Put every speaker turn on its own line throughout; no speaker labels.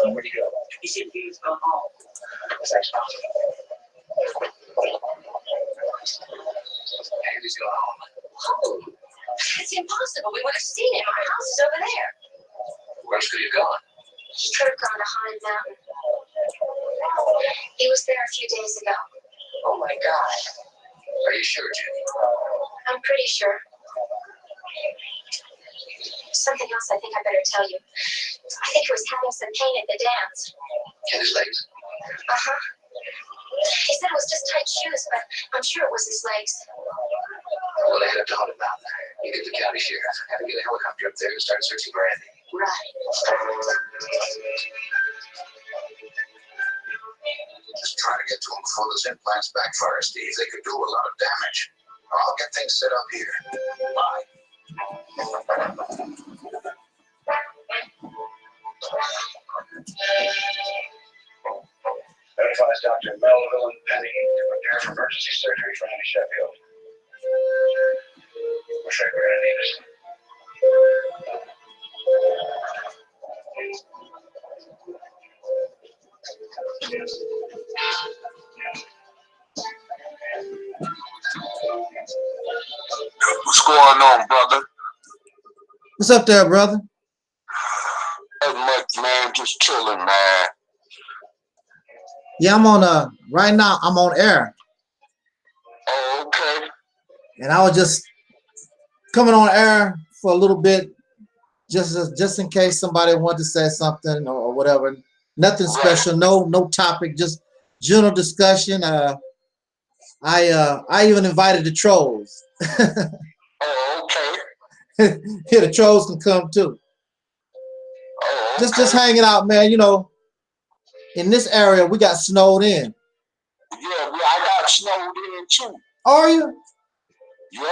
Where'd he go? He said he was going home. Andy's going home. It's impossible. We would have seen him. Our house is over there. Where else could he have gone? He could have gone to Hind Mountain. He was there a few days ago. Oh my God. Are you sure, Jenny? I'm pretty sure. Something else I think I better tell you. I think he was having some pain at the dance. In his legs? Uh-huh. He said it was just tight shoes, but I'm sure it was his legs. Well, they head up to Haunted Mountain. You get the county sheriff. Have to get a helicopter up there and start searching for Andy. Right.
Just try to get to him before those implants backfire, Steve. They could do a lot of damage. I'll get things set up here. Bye.
Advise Dr. Melville and Penny to prepare for emergency surgery for Andy Sheffield. We're afraid we're going to need it.
What's going on, brother?
What's up there, brother?
Not much, man. Just chilling, man.
Yeah, I'm on right now I'm on air.
Oh, okay.
And I was just coming on air for a little bit, just in case somebody wanted to say something or whatever. Nothing special, no topic, just general discussion. I even invited the trolls.
Oh, okay.
Here, the trolls can come too.
Oh, okay.
Just hanging out, man. You know, in this area we got snowed in.
Yeah, I got snowed in too.
Are you?
Yep.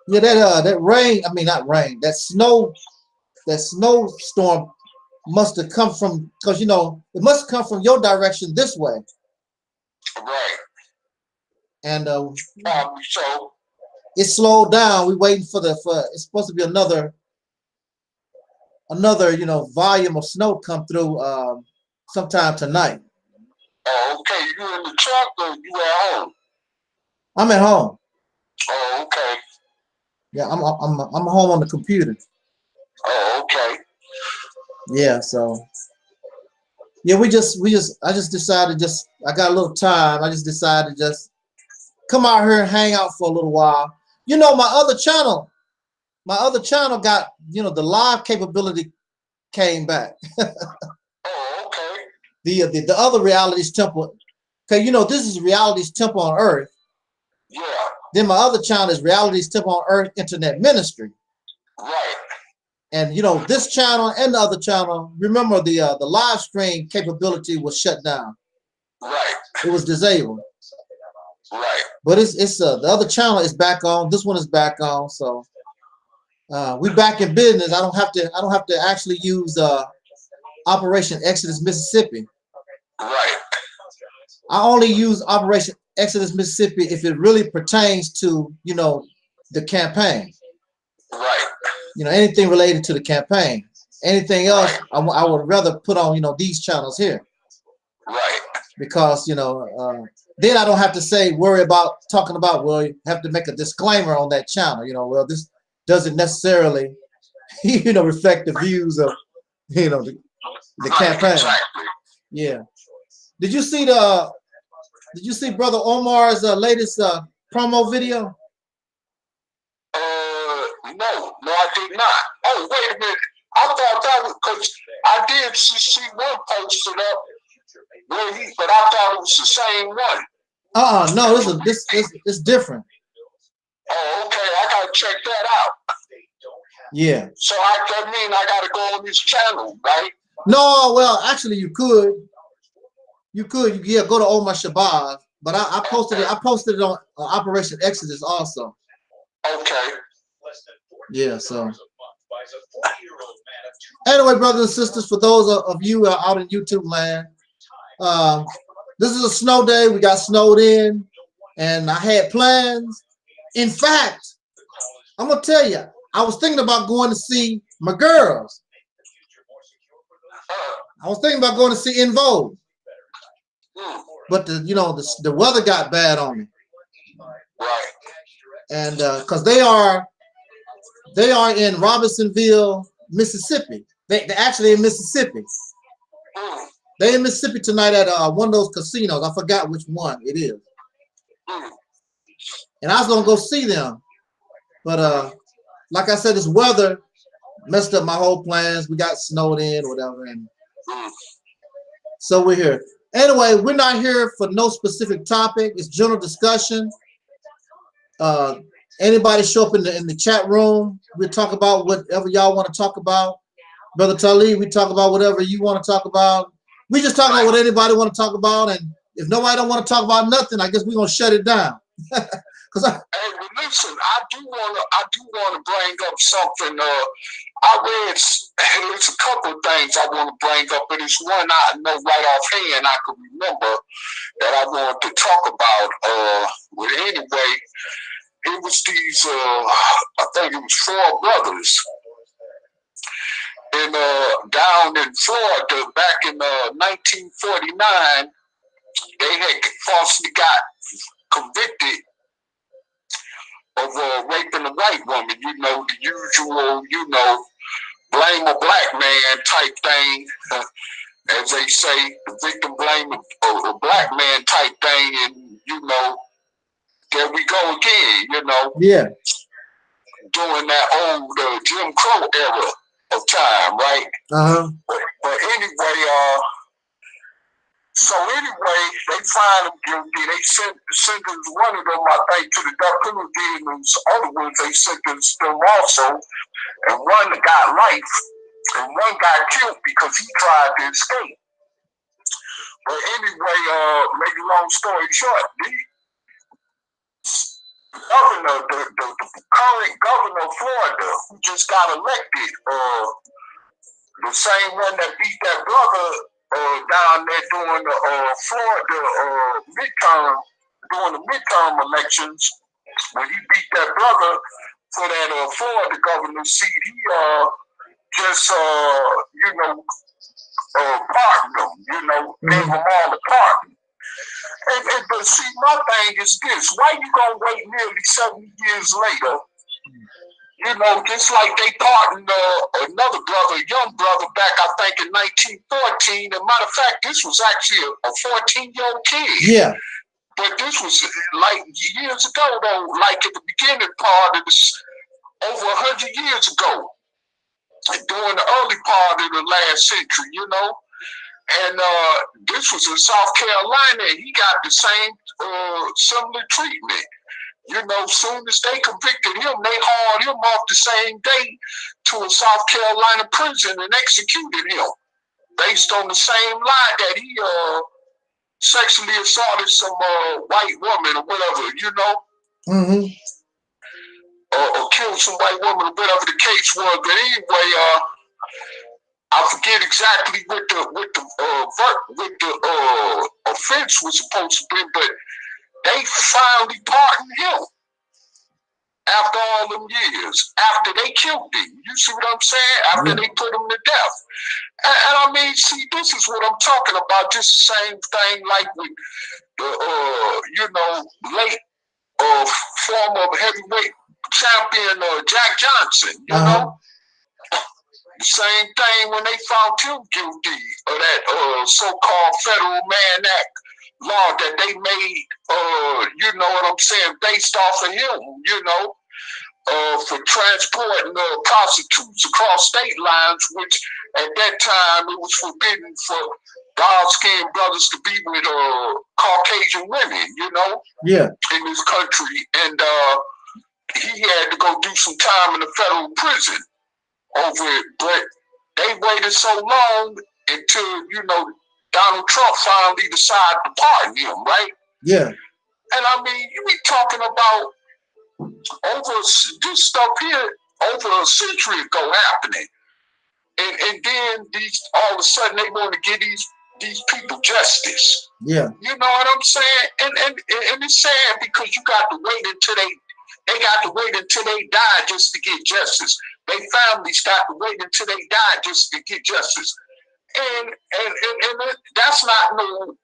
Yeah, that rain. I mean, not rain. That snowstorm must have come from, because you know it must come from your direction this way.
Right.
And
so
it slowed down. We waiting for it's supposed to be another volume of snow come through sometime tonight.
Oh, okay. You in the truck or you at home?
I'm at home.
Oh, okay.
Yeah, I'm home on the computer.
Oh, okay.
Yeah, so yeah, I just decided, I got a little time. I just decided to just come out here and hang out for a little while. You know, my other channel got, the live capability came back.
Oh, okay.
The other Reality's Temple, because this is Reality's Temple on Earth.
Yeah.
Then my other channel is Reality's Temple on Earth Internet Ministry.
Right.
And this channel and the other channel, remember the live stream capability was shut down.
Right.
It was disabled.
Right.
But it's the other channel is back on. This one is back on. So we back in business. I don't have to actually use Operation Exodus Mississippi.
Right.
I only use Operation Exodus Mississippi if it really pertains to the campaign.
Right.
Anything related to the campaign. Anything else, I would rather put on these channels here.
Right.
Because then I don't have to worry about talking about, well, you have to make a disclaimer on that channel. Well, this doesn't necessarily reflect the views of the campaign.
Exactly.
Yeah. Did you see Brother Omar's latest promo video?
No, I did not. Oh, wait a minute. I thought that was because I did see one posted up but I thought it was the same one.
No, this is different.
Oh, okay. I gotta check that out.
Yeah.
So that mean I gotta go on this channel, right?
No, well, actually, you could. You could, yeah, go to Omar Shabazz, but I posted it. I posted it on Operation Exodus also.
Okay.
Yeah. So. Anyway, brothers and sisters, for those of you out in YouTube land, this is a snow day. We got snowed in, and I had plans. In fact, I'm gonna tell you, I was thinking about going to see my girls. I was thinking about going to see In Vogue, but the weather got bad on me.
Right.
And because they are in Robinsonville, Mississippi. They're actually in Mississippi. They're in Mississippi tonight at one of those casinos. I forgot which one it is. And I was gonna go see them, but like I said, this weather messed up my whole plans. We got snowed in, or whatever, and so we're here. Anyway, we're not here for no specific topic. It's general discussion. Anybody show up in the chat room, we'll talk about whatever y'all want to talk about. Brother Taalik, we talk about whatever you want to talk about. We just talk about what anybody want to talk about, and if nobody don't want to talk about nothing, I guess we're gonna shut it down.
Hey, well, listen, I do wanna bring up something. I read, there's a couple of things I want to bring up, but it's one I know right offhand I can remember that I wanted to talk about. But anyway, it was these, I think it was 4 brothers. And down in Florida, back in 1949, they had falsely got convicted of raping a white woman. You know, the usual, blame a black man type thing, as they say, the victim blame a black man type thing, and there we go again,
Yeah.
During that old Jim Crow era of time, right? But anyway, they find them guilty. They sentenced one of them, I think, to the death penalty, and those other ones they sentenced them also. And one got life, and one got killed because he tried to escape. But anyway, make a long story short, the current governor of Florida, who just got elected, the same one that beat that brother down there during the Florida midterm elections, when he beat that brother for that Florida governor seat, he just pardoned him, gave them all a pardon. But see, my thing is this: why you gonna wait nearly 70 years later? Just like they pardoned another brother, a young brother, back, I think, in 1914. As a matter of fact, this was actually a 14-year-old kid.
Yeah.
But this was like years ago, though, like at the beginning part of this, over 100 years ago, during the early part of the last century, And this was in South Carolina, and he got the same similar treatment. Soon as they convicted him, they hauled him off the same day to a South Carolina prison and executed him based on the same lie that he sexually assaulted some white woman or whatever, or killed some white woman or whatever the case was. But anyway, I forget exactly what the offense was supposed to be, but they finally pardoned him after all them years, after they killed him. You see what I'm saying? After they put him to death. And I mean, see, this is what I'm talking about. Just the same thing like with the, late former heavyweight champion Jack Johnson, The same thing when they found him guilty of that so-called Federal Mann Act law that they made, based off of him, for transporting prostitutes across state lines, which at that time it was forbidden for dark-skinned brothers to be with Caucasian women, in this country. And he had to go do some time in a federal prison. over it, but they waited so long until, you know, Donald Trump finally decided to pardon him, right?
Yeah.
And I mean, you be talking about over this stuff here over a century ago happening. And then these all of a sudden they want to give these people justice.
Yeah.
You know what I'm saying? And it's sad because you got to wait until they got to wait until they die just to get justice. Their families got to wait until they die just to get justice. And that's not no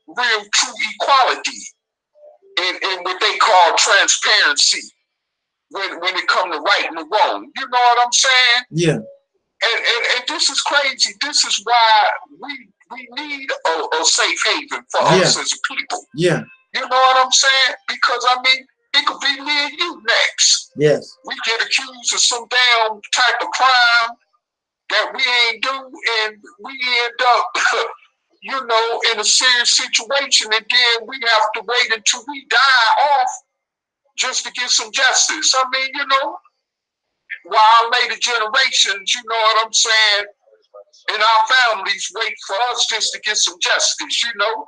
real true equality in what they call transparency when it comes to right and wrong. You know what I'm saying?
Yeah.
And this is crazy. This is why we need a safe haven for us as a people.
Yeah.
You know what I'm saying? Because I mean, it could be me and you next.
Yes.
We get accused of some damn type of crime that we ain't do, and we end up, you know, in a serious situation, and then we have to wait until we die off just to get some justice. I mean, you know, while later generations, you know what I'm saying, and our families wait for us just to get some justice, you know,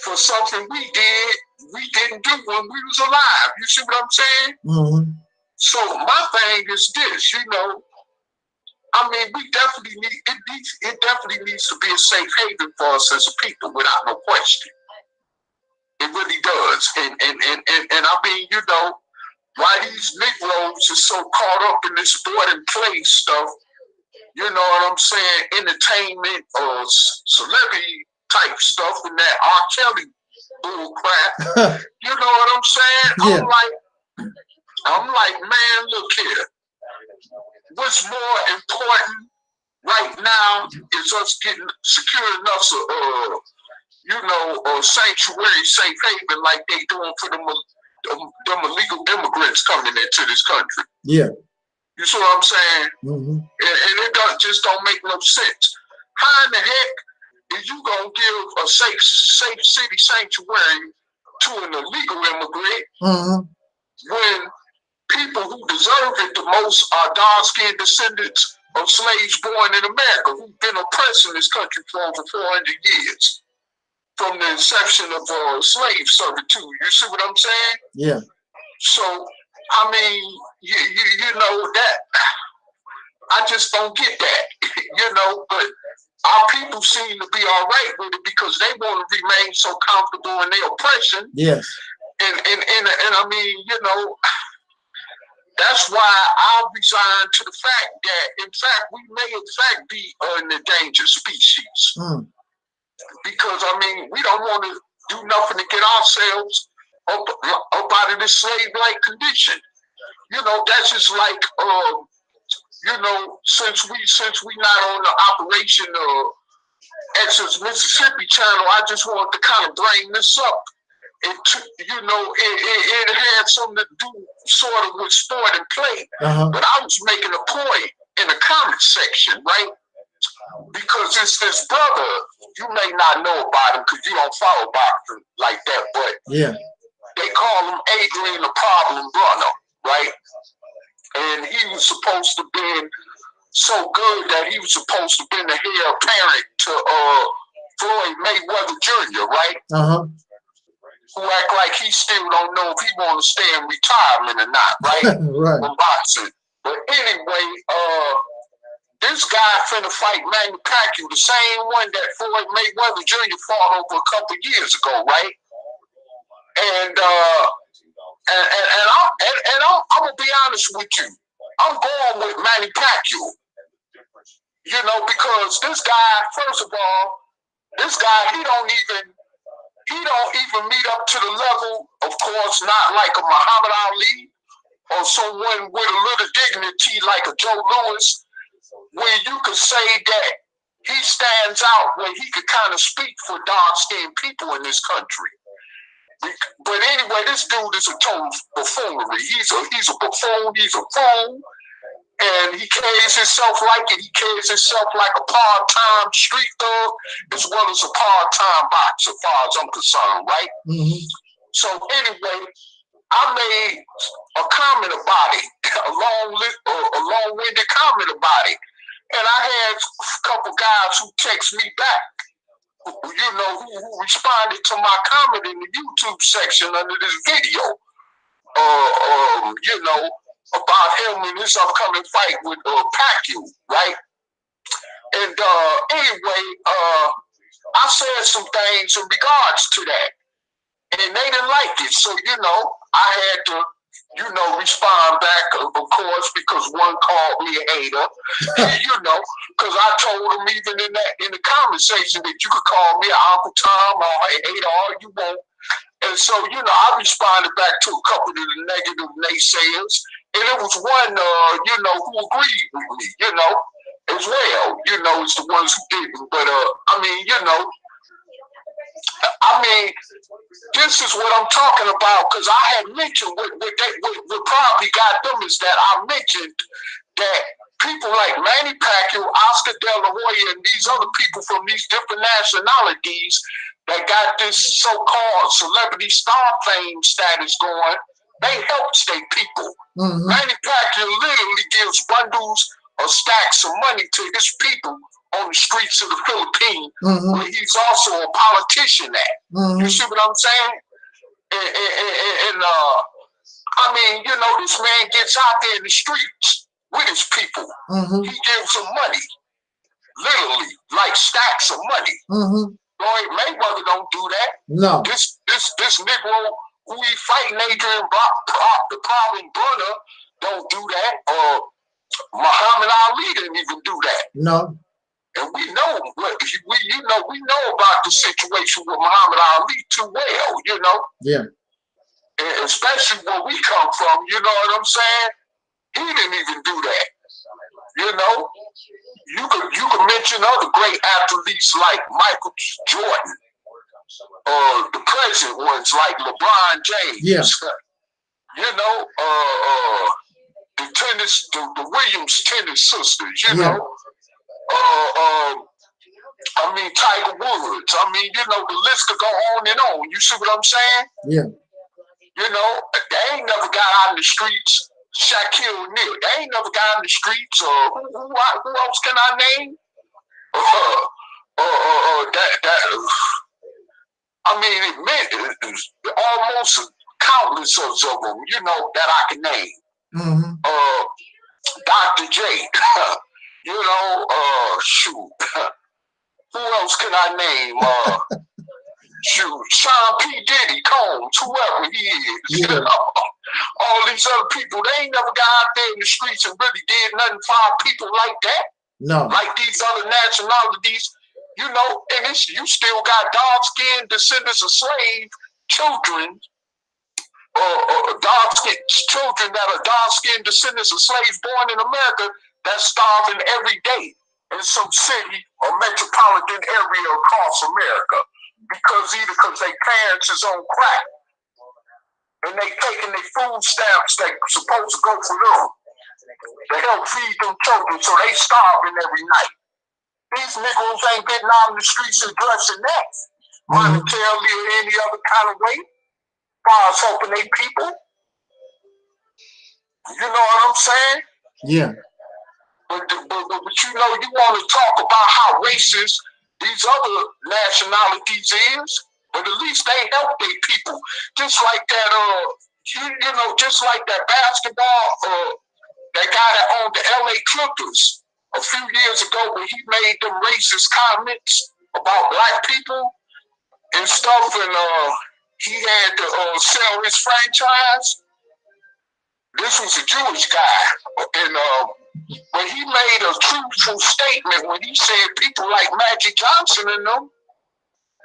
for something we didn't do when we was alive. You see what I'm saying?
Mm-hmm.
So my thing is this, you know, I mean, we definitely need it definitely needs to be a safe haven for us as a people, without no question. It really does. And I mean, you know, why these Negroes are so caught up in this sport and play stuff, you know what I'm saying, entertainment or celebrity type stuff and that R. Kelly bull crap. You know what I'm saying?
Yeah.
I'm like, man, look here. What's more important right now is us getting securing us you know, a sanctuary, safe haven like they doing for them illegal immigrants coming into this country.
Yeah.
You see what I'm saying?
Mm-hmm.
And it just don't make no sense. How in the heck is you gonna give a safe city sanctuary to an illegal immigrant when people who deserve it the most are dark-skinned descendants of slaves born in America who've been oppressing this country for over 400 years? From the inception of slave servitude. You see what I'm saying?
Yeah.
So, I mean, you know, that, I just don't get that, you know, but our people seem to be all right with it because they want to remain so comfortable in their oppression.
Yes.
And I mean, you know, that's why I'll resign to the fact that, in fact, we may in fact be an endangered species. Because, I mean, we don't want to do nothing to get ourselves up out of this slave-like condition. You know, that's just like, you know, since we not on the Operation Exodus Mississippi channel, I just wanted to kind of bring this up. You know, it had something to do sort of with sport and play, but I was making a point in the comment section, right? Because it's this brother, you may not know about him because you don't follow boxing like that, but they call him Adrian the Problem Brother, right? And he was supposed to be so good that he was supposed to be the heir apparent to Floyd Mayweather Jr., right? Who act like he still don't know if he want to stay in retirement or not, right?
Right.
From boxing. But anyway, this guy finna fight Manny Pacquiao, the same one that Floyd Mayweather Jr. fought over a couple years ago, right? And I'm gonna be honest with you. I'm going with Manny Pacquiao. You know, because this guy, first of all, this guy he don't even meet up to the level, of course, not like a Muhammad Ali or someone with a little dignity like a Joe Louis, where you could say that he stands out, where he could kind of speak for dark-skinned people in this country. But anyway, this dude is a total buffoonery. He's a buffoon, he's a fool, and he carries himself like it. He carries himself like a part-time street thug as well as a part-time boxer, as far as I'm concerned, right? So anyway, I made a comment about it, a long-winded comment about it. And I had a couple guys who text me back, you know, who responded to my comment in the YouTube section under this video, you know, about him and his upcoming fight with Pacquiao, right? And anyway, I said some things in regards to that, and they didn't like it. So, you know, I had to, you know, respond back, of course, because one called me a hater, you know, because I told him even in the conversation that you could call me Uncle Tom or a hater all you want. And so, you know, I responded back to a couple of the negative naysayers, and it was one, you know, who agreed with me, you know, as well. You know, it's the ones who didn't. But, I mean, you know, this is what I'm talking about, because I had mentioned what probably got them is that I mentioned that people like Manny Pacquiao, Oscar De La Hoya, and these other people from these different nationalities that got this so-called celebrity star fame status going, they help state people. Mm-hmm. Manny Pacquiao literally gives bundles or stacks of money to his people on the streets of the Philippines, mm-hmm. where he's also a politician at. Mm-hmm. You see what I'm saying? And I mean, you know, this man gets out there in the streets with his people. Mm-hmm. He gives them money, literally, like stacks of money. Mm-hmm. Lloyd Mayweather don't do that. No. This Negro who he fighting, Adrian the problem brother, don't do that. Muhammad Ali didn't even do that. No. And we know we know about the situation with Muhammad Ali too well, you know. Yeah. And especially where we come from, you know what I'm saying? He didn't even do that. You know, you could mention other great athletes like Michael Jordan, the present ones like LeBron James. Yeah. You know, the Williams tennis sisters. You know. I mean, Tiger Woods. I mean, you know, the list could go on and on. You see what I'm saying? Yeah. You know, they ain't never got out in the streets. Shaquille O'Neal, they ain't never got in the streets. Who else can I name? I mean, it meant almost countless of them, you know, that I can name. Mm-hmm. Dr. J, you know, shoot. Who else can I name? Shoot, Sean P. Diddy, Combs, whoever he is. Yeah. You know? All these other people, they ain't never got out there in the streets and really did nothing for our people like that. No. Like these other nationalities, you know, and you still got dark-skinned descendants of slave children, dark-skinned children that are dark-skinned descendants of slaves born in America that's starving every day in some city or metropolitan area across America. Because their parents is on crack. And they taking their food stamps that's supposed to go for them to help feed them children, so they starving every night. These Negroes ain't getting out in the streets and addressing that monetarily or any other kind of way, as far as helping their people. You know what I'm saying? Yeah. But you know, you want to talk about how racist these other nationalities is, but at least they help their people. Just like that, you know, just like that basketball, that guy that owned the LA Clippers a few years ago when he made them racist comments about black people and stuff, and he had to sell his franchise. This was a Jewish guy, and but he made a truthful statement when he said people like Magic Johnson and them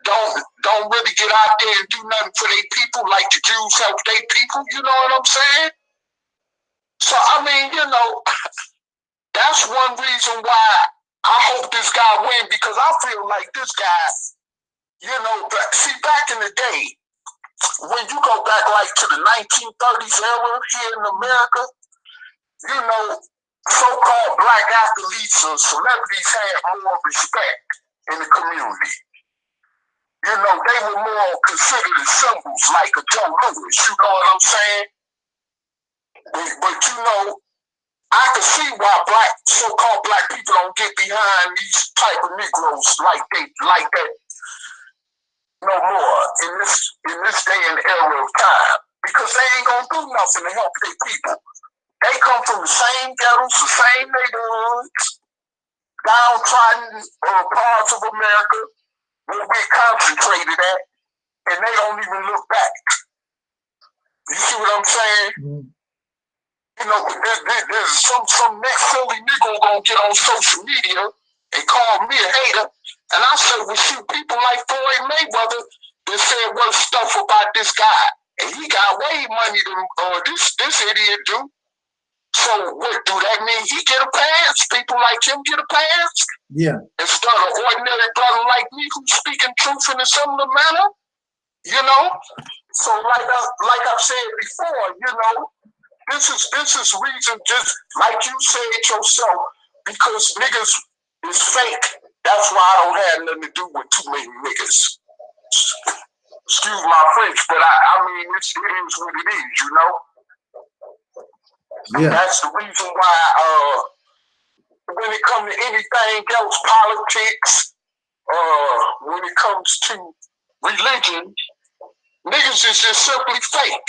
don't really get out there and do nothing for their people like the Jews help their people. You know what I'm saying? So, I mean, you know, that's one reason why I hope this guy win, because I feel like this guy, you know, see, back in the day, when you go back like to the 1930s era here in America, you know, so-called black athletes or celebrities had more respect in the community. you know, they were more considered as symbols, like a Joe Louis, you know what I'm saying? But you know, I can see why so-called black people don't get behind these type of Negroes like that no more in this day and era of time, because they ain't gonna do nothing to help their people. They come from the same ghettos, the same neighborhoods, downtrodden parts of America where we're concentrated at, and they don't even look back. You see what I'm saying? Mm-hmm. You know, there's some next silly nigga gonna get on social media and call me a hater, and I said, well, shoot, people like Floyd Mayweather that said what stuff about this guy, and he got way money than this idiot do. So what do that mean? He get a pass? People like him get a pass?
Yeah.
Instead of ordinary brother like me who's speaking truth in a similar manner, you know. So like I said before, you know, this is reason, just like you said yourself, because niggas is fake. That's why I don't have nothing to do with too many niggas. Excuse my French, but I mean it is what it is, you know. Yeah. That's the reason why when it comes to anything else, politics, when it comes to religion, niggas is just simply fake.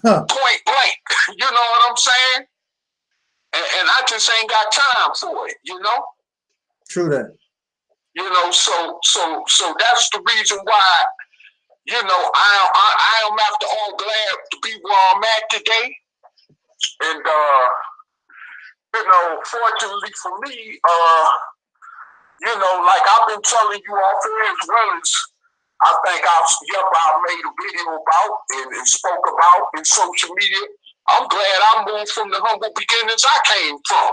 Point blank. You know what I'm saying? And I just ain't got time for it, you know?
True that.
You know, so that's the reason why, you know, I am after all glad to be where I'm at today. And you know, fortunately for me, you know, like I've been telling you off air, as well as I think I made a video about and spoke about in social media. I'm glad I moved from the humble beginnings I came from,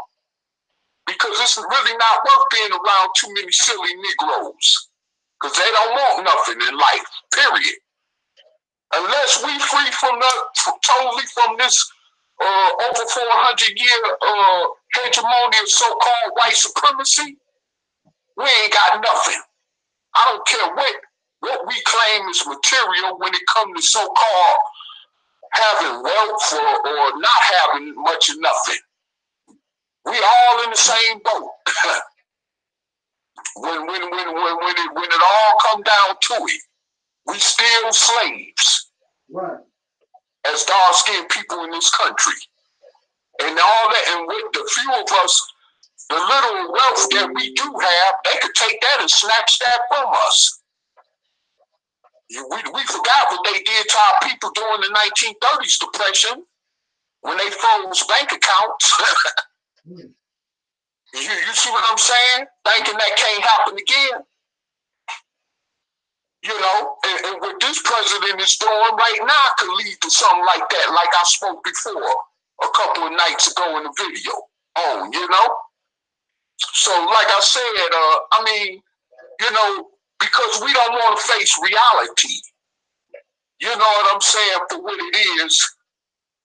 because it's really not worth being around too many silly Negroes, because they don't want nothing in life, period. Unless we free totally from this over 400-year hegemony of so-called white supremacy, we ain't got nothing. I don't care what we claim is material when it comes to so-called having wealth or not having much of nothing. We all in the same boat. when it all come down to it, we still slaves. Right. As dark-skinned people in this country. And all that, and with the few of us, the little wealth that we do have, they could take that and snatch that from us. We forgot what they did to our people during the 1930s depression when they froze bank accounts. You see what I'm saying? Thinking that can't happen again. You know, and what this president is doing right now could lead to something like that, like I spoke before a couple of nights ago in the video you know? So like I said, I mean, you know, because we don't want to face reality, you know what I'm saying, for what it is,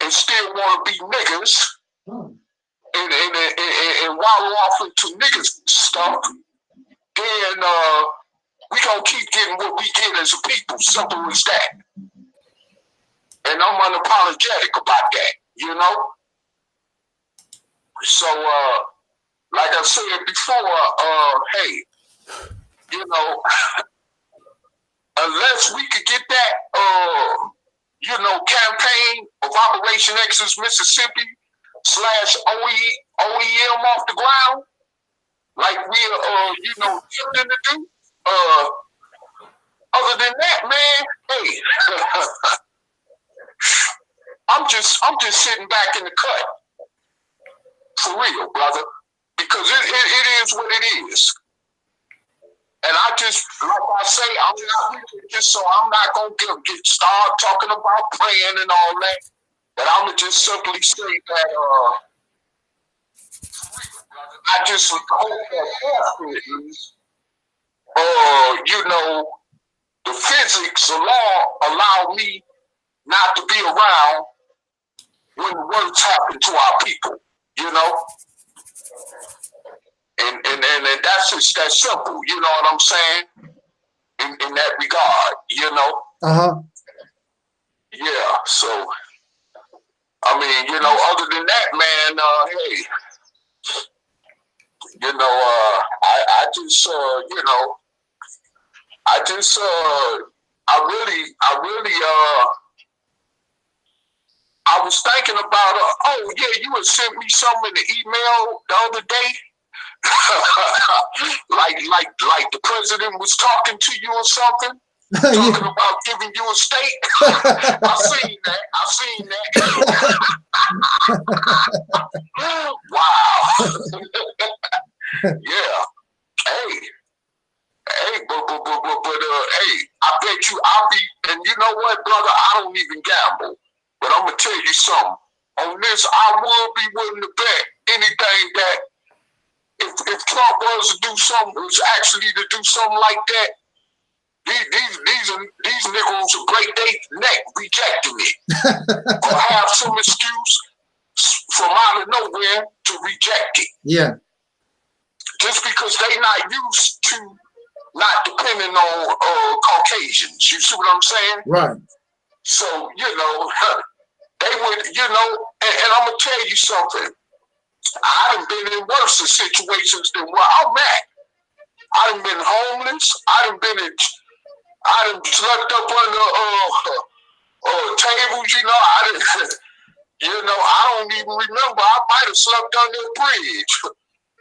and still want to be niggas, and wallow off into niggas stuff, then we gonna keep getting what we get as a people, simple as that. And I'm unapologetic about that, you know? So, like I said before, hey, you know, unless we could get that, you know, campaign of Operation Exodus Mississippi / OEM off the ground, like we're, you know, attempting to do, other than that, man, hey, I'm just sitting back in the cut. For real, brother. Because it is what it is. And I just, like I say, I'm not religious, so I'm not going to start talking about praying and all that. But I'm going to just simply say that, I just hope that, you know, the physics of law allow me not to be around when the worst happen to our people, you know? And that's just that simple, you know what I'm saying? in that regard, you know. Yeah, so I mean, you know, other than that, man, hey, you know, I just, you know, I just, I really, I was thinking about, oh yeah, you had sent me something in the email the other day. like the president was talking to you or something, talking about giving you a state. I've seen that. Wow. Yeah. Hey, but hey, I bet you I'll be, and you know what, brother, I don't even gamble, but I'm gonna tell you something. On this, I will be willing to bet anything that if Trump was to do something, was actually to do something like that, these niggas will break their neck rejecting it, or have some excuse from out of nowhere to reject it.
Yeah. Just
because they not used to not depending on Caucasians. You see what I'm saying?
Right.
So, you know, they would, you know, and I'm gonna tell you something. I done been in worse situations than where I'm at. I done been homeless. I done slept up under tables, you know. You know, I don't even remember. I might have slept under a bridge.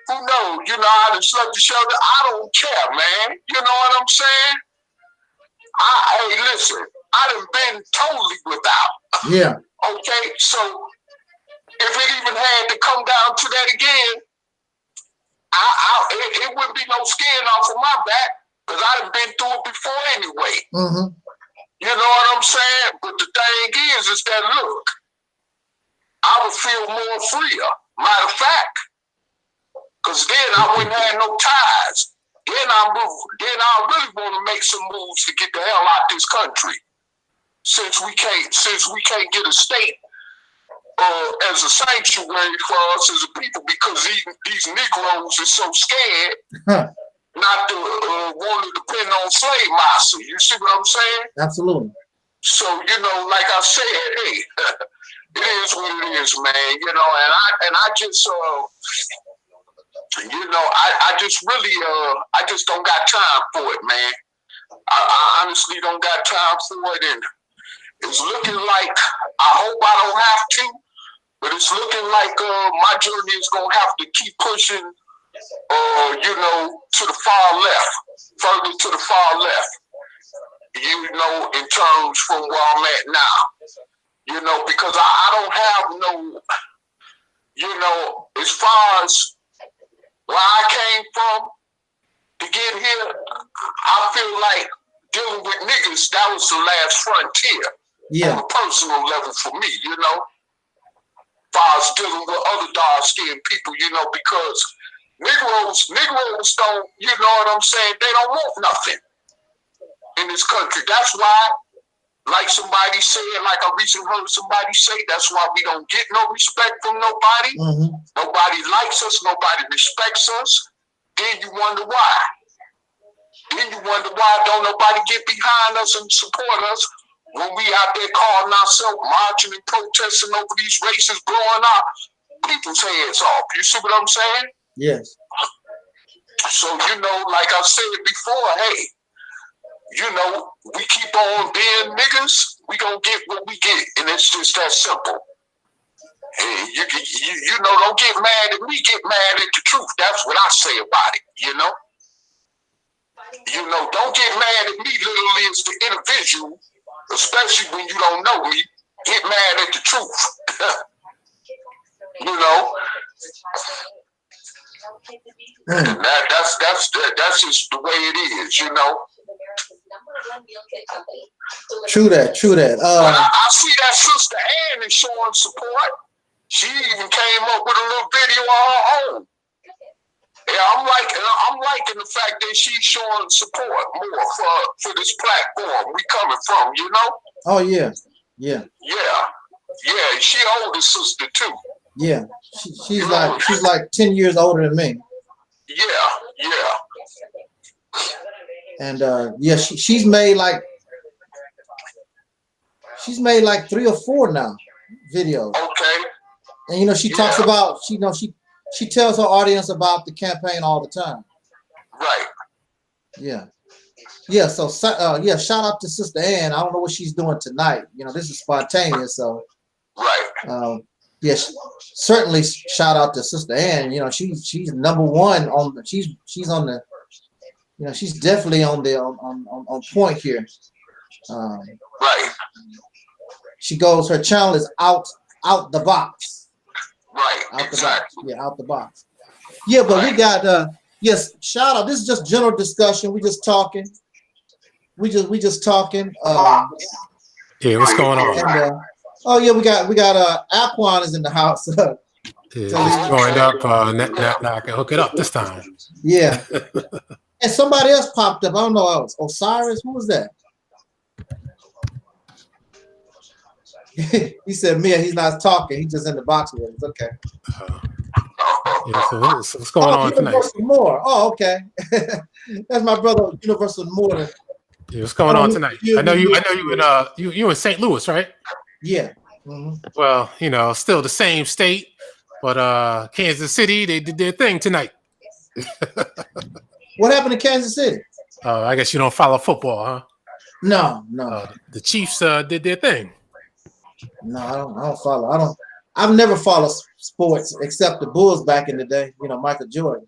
Who knows? You know, I done slept in shelter. I don't care, man. You know what I'm saying? Hey, listen, I done been totally without.
Yeah.
Okay, so if it even had to come down to that again, it wouldn't be no skin off of my back, because I done been through it before anyway. You know what I'm saying? But the thing is that, look, I would feel more freer. Matter of fact, because then I wouldn't have no ties. Then I really want to make some moves to get the hell out this country. Since we can't get a state as a sanctuary for us as a people, because these Negroes are so scared not to want to depend on slave master. You see what I'm saying?
Absolutely.
So, you know, like I said, hey, it is what it is, man. You know, and I just you know, I just really I just don't got time for it, man. I honestly don't got time for it, and it's looking like, I hope I don't have to, but it's looking like my journey is gonna have to keep pushing, you know, to the far left, further to the far left. You know, in terms from where I'm at now. You know, because I don't have no, you know, as far as where I came from to get here, I feel like dealing with niggas, that was the last frontier.
Yeah.
On a personal level for me, you know. As far as dealing with other dark-skinned people, you know, because Negroes don't, you know what I'm saying, they don't want nothing in this country. That's why, like somebody said, like I recently heard somebody say, that's why we don't get no respect from nobody. Nobody likes us, nobody respects us. Then you wonder why. Then you wonder why don't nobody get behind us and support us when we out there calling ourselves marching and protesting over these races blowing up people's heads off. You see what I'm saying?
Yes.
So, you know, like I said before, hey, you know, we keep on being niggas, we gonna get what we get, and it's just that simple. Hey, you know, don't get mad at me, get mad at the truth. That's what I say about it, you know? You know, don't get mad at me literally as the individual, especially when you don't know me. Get mad at the truth. You know? And that's just the way it is, you know?
True that.
I see that sister Ann is showing support. She even came up with a little video on her own. Yeah, I'm liking the fact that she's showing support more for this platform we coming from, you know?
Oh yeah.
Yeah, she older sister too.
Yeah, she's like 10 years older than me.
Yeah.
And yeah, she's made like 3 or 4 now videos.
Okay.
And you know, she talks about she tells her audience about the campaign all the time.
Right.
Yeah. Yeah, so yeah, shout out to Sister Ann. I don't know what she's doing tonight. You know, this is spontaneous, so
right.
Yeah, certainly shout out to Sister Ann. You know, she's number one on the, she's on the, you know, she's definitely on the on point here.
Right.
She goes, her channel is out the box.
Right.
Out the
Exactly.
box. Yeah, out the box. Yeah, but we got yes, shout out. This is just general discussion. We just talking. We just talking.
Yeah, what's going on?
And, oh yeah, we got Aquan is in the house.
Yeah, it's going up. Now I can hook it up this time.
Yeah. And somebody else popped up. I don't know. Osiris. Who was that? He said, "Mia, he's not talking. He's just in the box with us." Okay.
Yeah, so what's going on tonight?
Universal Moore. Oh, okay. That's my brother, Universal Moore.
Yeah, what's going on tonight? I know you in St. Louis, right?
Yeah. Mm-hmm.
Well, you know, still the same state, but Kansas City, they did their thing tonight.
What happened in Kansas City?
I guess you don't follow football, huh?
No.
The Chiefs did their thing.
No, I don't follow. I've never followed sports except the Bulls back in the day. You know, Michael Jordan.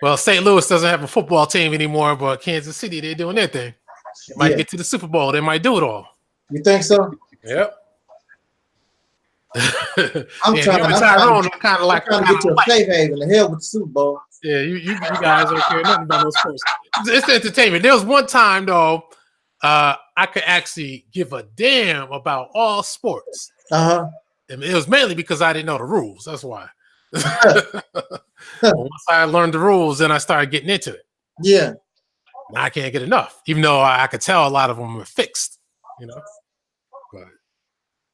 Well, St. Louis doesn't have a football team anymore, but Kansas City, they're doing their thing. They might get to the Super Bowl. They might do it all.
You think so?
Yep.
I'm trying to get to a safe haven. The hell with the Super Bowl.
Yeah, you guys don't care nothing about those sports. It's entertainment. There was one time though, I could actually give a damn about all sports. And it was mainly because I didn't know the rules. That's why. Once I learned the rules, then I started getting into it.
Yeah.
Now I can't get enough, even though I could tell a lot of them were fixed. You know, but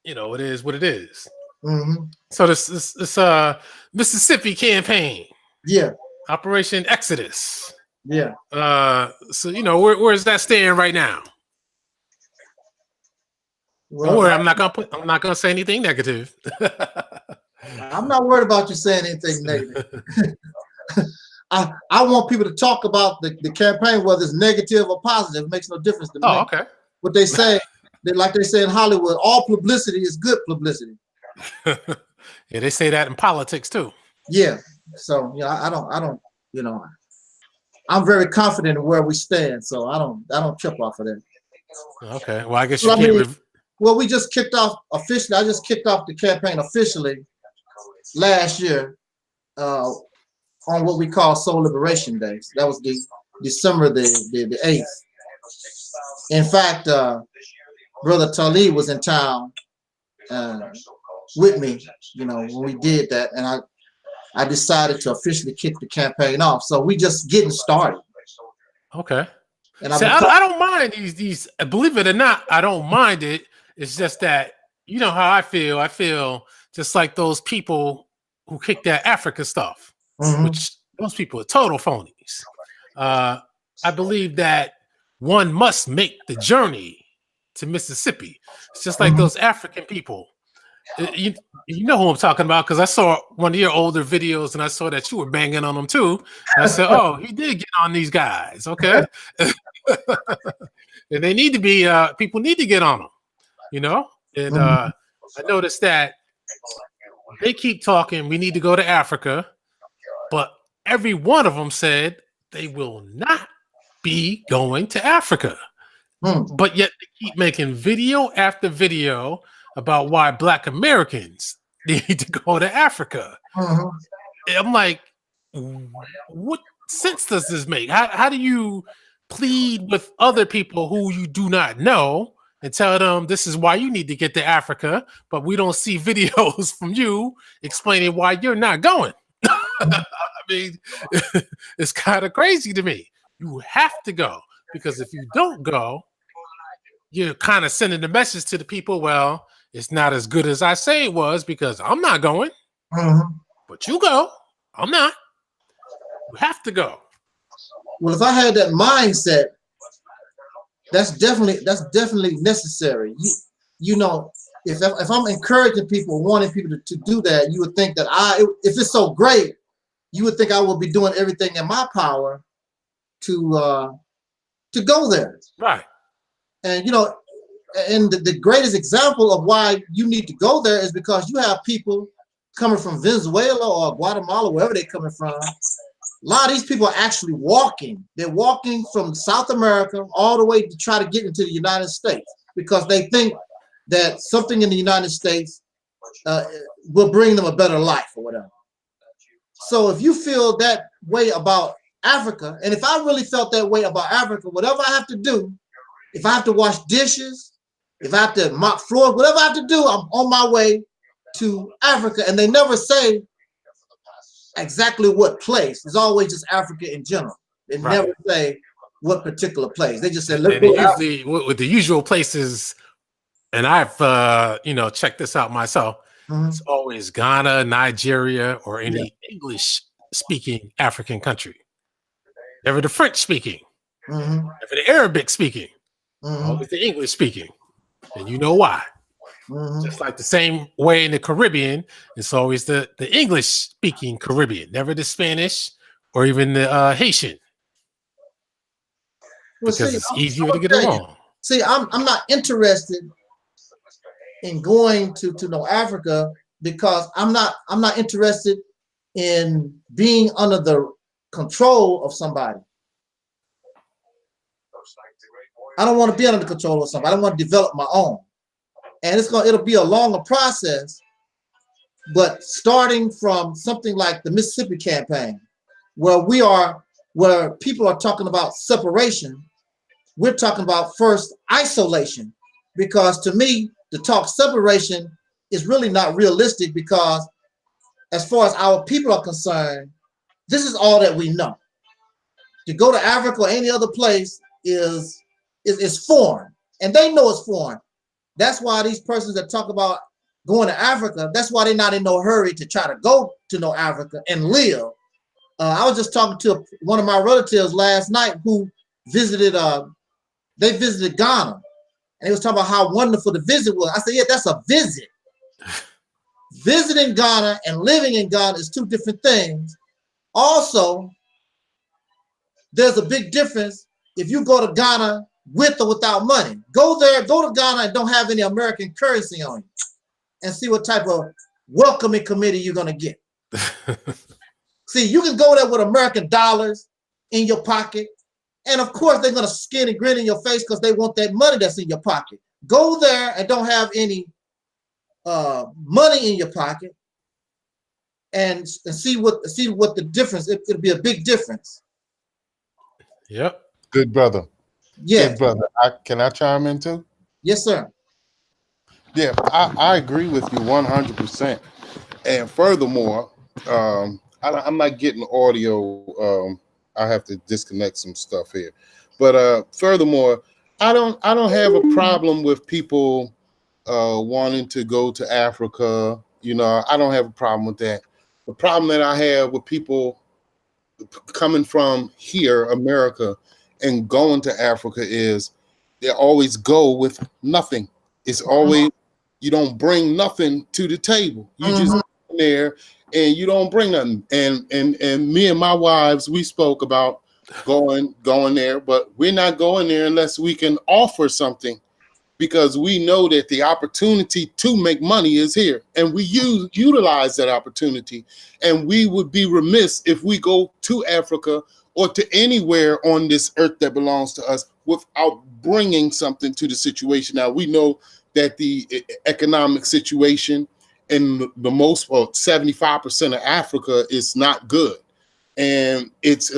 you know, it is what it is.
Mm-hmm.
So this Mississippi campaign.
Yeah.
Operation Exodus.
Yeah.
So you know, where is that stand right now?
Well,
don't worry, I'm not gonna say anything negative.
I'm not worried about you saying anything negative. I want people to talk about the campaign, whether it's negative or positive. It makes no difference to me.
Oh, okay.
What they say, like they say in Hollywood, all publicity is good publicity.
Yeah, they say that in politics too.
Yeah. So you know, I don't, you know, I'm very confident in where we stand. So I don't trip off of that.
Okay. Well, I guess you can't.
Well, we just kicked off officially. I just kicked off the campaign officially last year on what we call Soul Liberation Day. So that was December the 8th. In fact, Brother Taalik was in town with me, you know, when we did that, and I decided to officially kick the campaign off. So we just getting started.
Okay.
And
see, I don't mind these. Believe it or not, I don't mind it. It's just that, you know how I feel. I feel just like those people who kick that Africa stuff, which those people are total phonies. I believe that one must make the journey to Mississippi. It's just like those African people. You know who I'm talking about, because I saw one of your older videos and I saw that you were banging on them too. And I said, oh, he did get on these guys. Okay. And they need to be, people need to get on them. You know, and I noticed that they keep talking, we need to go to Africa, but every one of them said they will not be going to Africa. But yet they keep making video after video about why Black Americans need to go to Africa. I'm like, what sense does this make? How do you plead with other people who you do not know and tell them this is why you need to get to Africa, but we don't see videos from you explaining why you're not going? I mean, it's kind of crazy to me. You have to go, because if you don't go, you're kind of sending the message to the people, well, it's not as good as I say it was because I'm not going. But you go, I'm not. You have to go.
Well, if I had that mindset, That's definitely necessary. You know, if I'm encouraging people, wanting people to do that, you would think that if it's so great, you would think I would be doing everything in my power to go there.
Right.
And you know, and the greatest example of why you need to go there is because you have people coming from Venezuela or Guatemala, wherever they're coming from. A lot of these people are actually walking. They're walking from South America all the way to try to get into the United States because they think that something in the United States will bring them a better life or whatever. So if you feel that way about Africa, and if I really felt that way about Africa, whatever I have to do, if I have to wash dishes, if I have to mop floors, whatever I have to do, I'm on my way to Africa. And they never say exactly what place. It's always just Africa in general. They never say what particular place. They just say, let's go.
Usually with the usual places, and I've checked this out myself, it's always Ghana, Nigeria, or any English-speaking African country. Never the French-speaking, never the Arabic-speaking, always the English-speaking. And you know why. Just like the same way in the Caribbean, it's always the English-speaking Caribbean, never the Spanish or even the Haitian. Because it's easier to get along.
See, I'm not interested in going to know Africa because I'm not interested in being under the control of somebody. I don't want to be under the control of somebody. I want to develop my own. And it'll be a longer process, but starting from something like the Mississippi campaign, where people are talking about separation, we're talking about first isolation, because to me, to talk separation is really not realistic because as far as our people are concerned, this is all that we know. To go to Africa or any other place is foreign, and they know it's foreign. That's why these persons that talk about going to Africa, that's why they're not in no hurry to try to go to know Africa and live. I was just talking to one of my relatives last night who visited, they visited Ghana, and he was talking about how wonderful the visit was. I said, yeah, that's a visit. Visiting Ghana and living in Ghana is two different things. Also, there's a big difference if you go to Ghana with or without money. Go to Ghana and don't have any American currency on you and see what type of welcoming committee you're going to get. See, you can go there with American dollars in your pocket, and of course they're going to skin and grin in your face because they want that money that's in your pocket. Go there and don't have any money in your pocket and see what the difference. It'll be a big difference.
Yep.
Good brother.
Yeah.
Good brother. Can I chime in too?
Yes, sir.
Yeah, I agree with you 100%. And furthermore, I'm not getting audio. I have to disconnect some stuff here. But furthermore, I don't have a problem with people wanting to go to Africa. You know, I don't have a problem with that. The problem that I have with people coming from here, America, and going to Africa is they always go with nothing. It's always, you don't bring nothing to the table. You just go there and you don't bring nothing. And me and my wives, we spoke about going there, but we're not going there unless we can offer something, because we know that the opportunity to make money is here, and we utilize that opportunity. And we would be remiss if we go to Africa or to anywhere on this earth that belongs to us without bringing something to the situation. Now, we know that the economic situation in the most, 75% of Africa is not good. And it's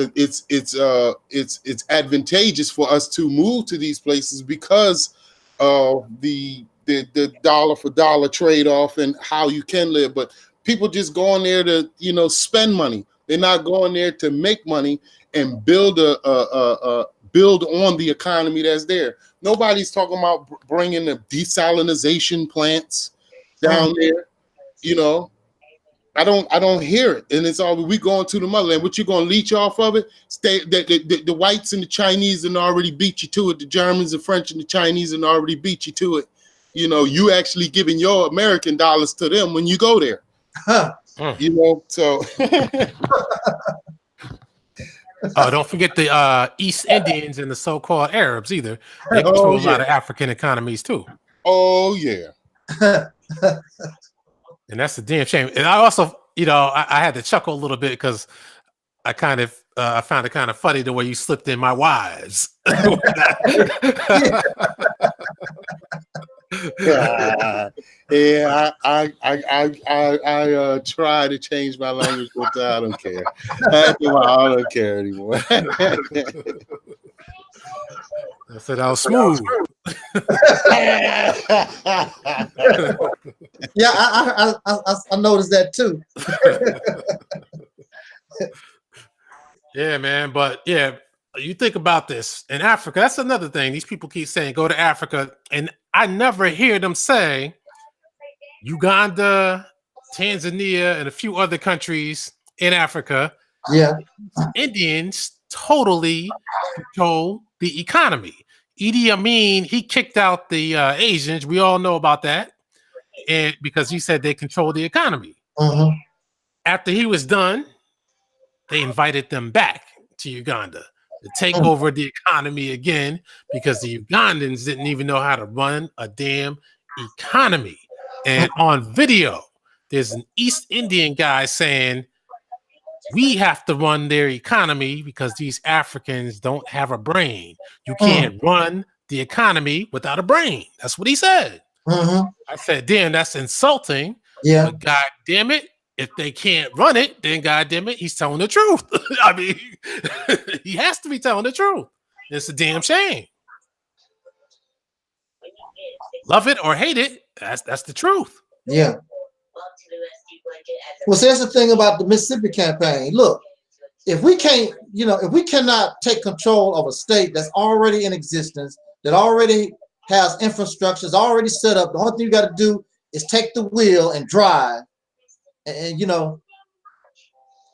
advantageous for us to move to these places because of the dollar for dollar trade-off and how you can live. But people just going there to, spend money. They're not going there to make money and build build on the economy that's there. Nobody's talking about bringing the desalination plants down there. I don't hear it, and it's all we going to the motherland. What you gonna leech off of it? The whites and the Chinese and already beat you to it. The Germans, the French, and the Chinese and already beat you to it. You know, you actually giving your American dollars to them when you go there. You know, so.
Oh, don't forget the East Indians and the so-called Arabs either. They control a lot of African economies too.
Oh yeah.
And that's a damn shame. And I also, you know, I had to chuckle a little bit because I kind of I found it kind of funny the way you slipped in my wives.
Yeah, I try to change my language, but I don't care. I don't care anymore.
I said I was smooth.
Yeah, I noticed that too.
Yeah, man. But yeah, you think about this in Africa. That's another thing. These people keep saying go to Africa, and I never hear them say Uganda, Tanzania, and a few other countries in Africa.
Yeah,
Indians totally control the economy. Idi Amin, he kicked out the Asians. We all know about that, and because he said they control the economy.
Mm-hmm.
After he was done, they invited them back to Uganda to take over the economy again because the Ugandans didn't even know how to run a damn economy. And on video, there's an East Indian guy saying, we have to run their economy because these Africans don't have a brain. You can't run the economy without a brain. That's what he said.
Mm-hmm.
I said, damn, that's insulting.
Yeah.
But God damn it, if they can't run it, then God damn it, he's telling the truth. I mean, he has to be telling the truth. It's a damn shame. Love it or hate it, that's the truth.
Yeah. Well, so that's the thing about the Mississippi campaign. Look, if we can't, you know, if we cannot take control of a state that's already in existence, that already has infrastructures already set up, the only thing you got to do is take the wheel and drive. And you know,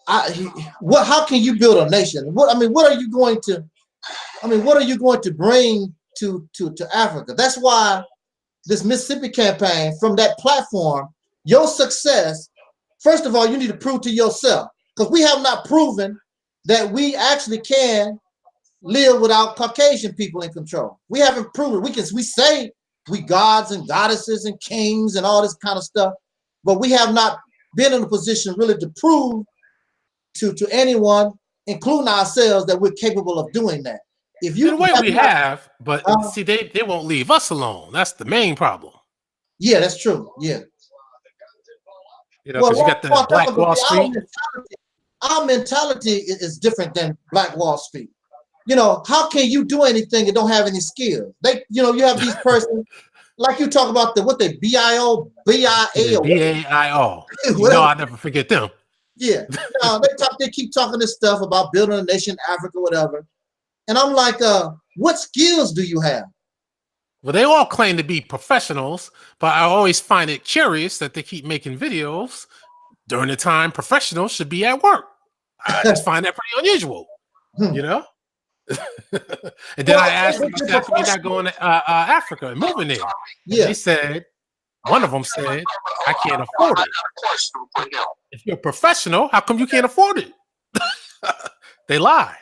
how can you build a nation? What are you going to bring to Africa? That's why this Mississippi campaign, from that platform, your success, first of all, you need to prove to yourself, because we have not proven that we actually can live without Caucasian people in control. We haven't proven. We say we gods and goddesses and kings and all this kind of stuff, but we have not been in a position really to prove to anyone, including ourselves, that we're capable of doing that. If you
in a way we have, but see, they won't leave us alone. That's the main problem.
Yeah, that's true. Yeah.
You know, because you got the Black Wall Street.
Our mentality is different than Black Wall Street. You know, how can you do anything and don't have any skills? You know, you have these persons, like you talk about what they BIO, BIA,
BAIO. You know, I never forget them.
Yeah. They keep talking this stuff about building a nation, Africa, whatever. And I'm like, what skills do you have?
Well, they all claim to be professionals, but I always find it curious that they keep making videos during the time professionals should be at work. I just find that pretty unusual, you know? And then I asked them, how come you're not going to Africa and moving there? Yeah. They said, one of them said, I can't afford it. If you're a professional, how come you can't afford it? They lie.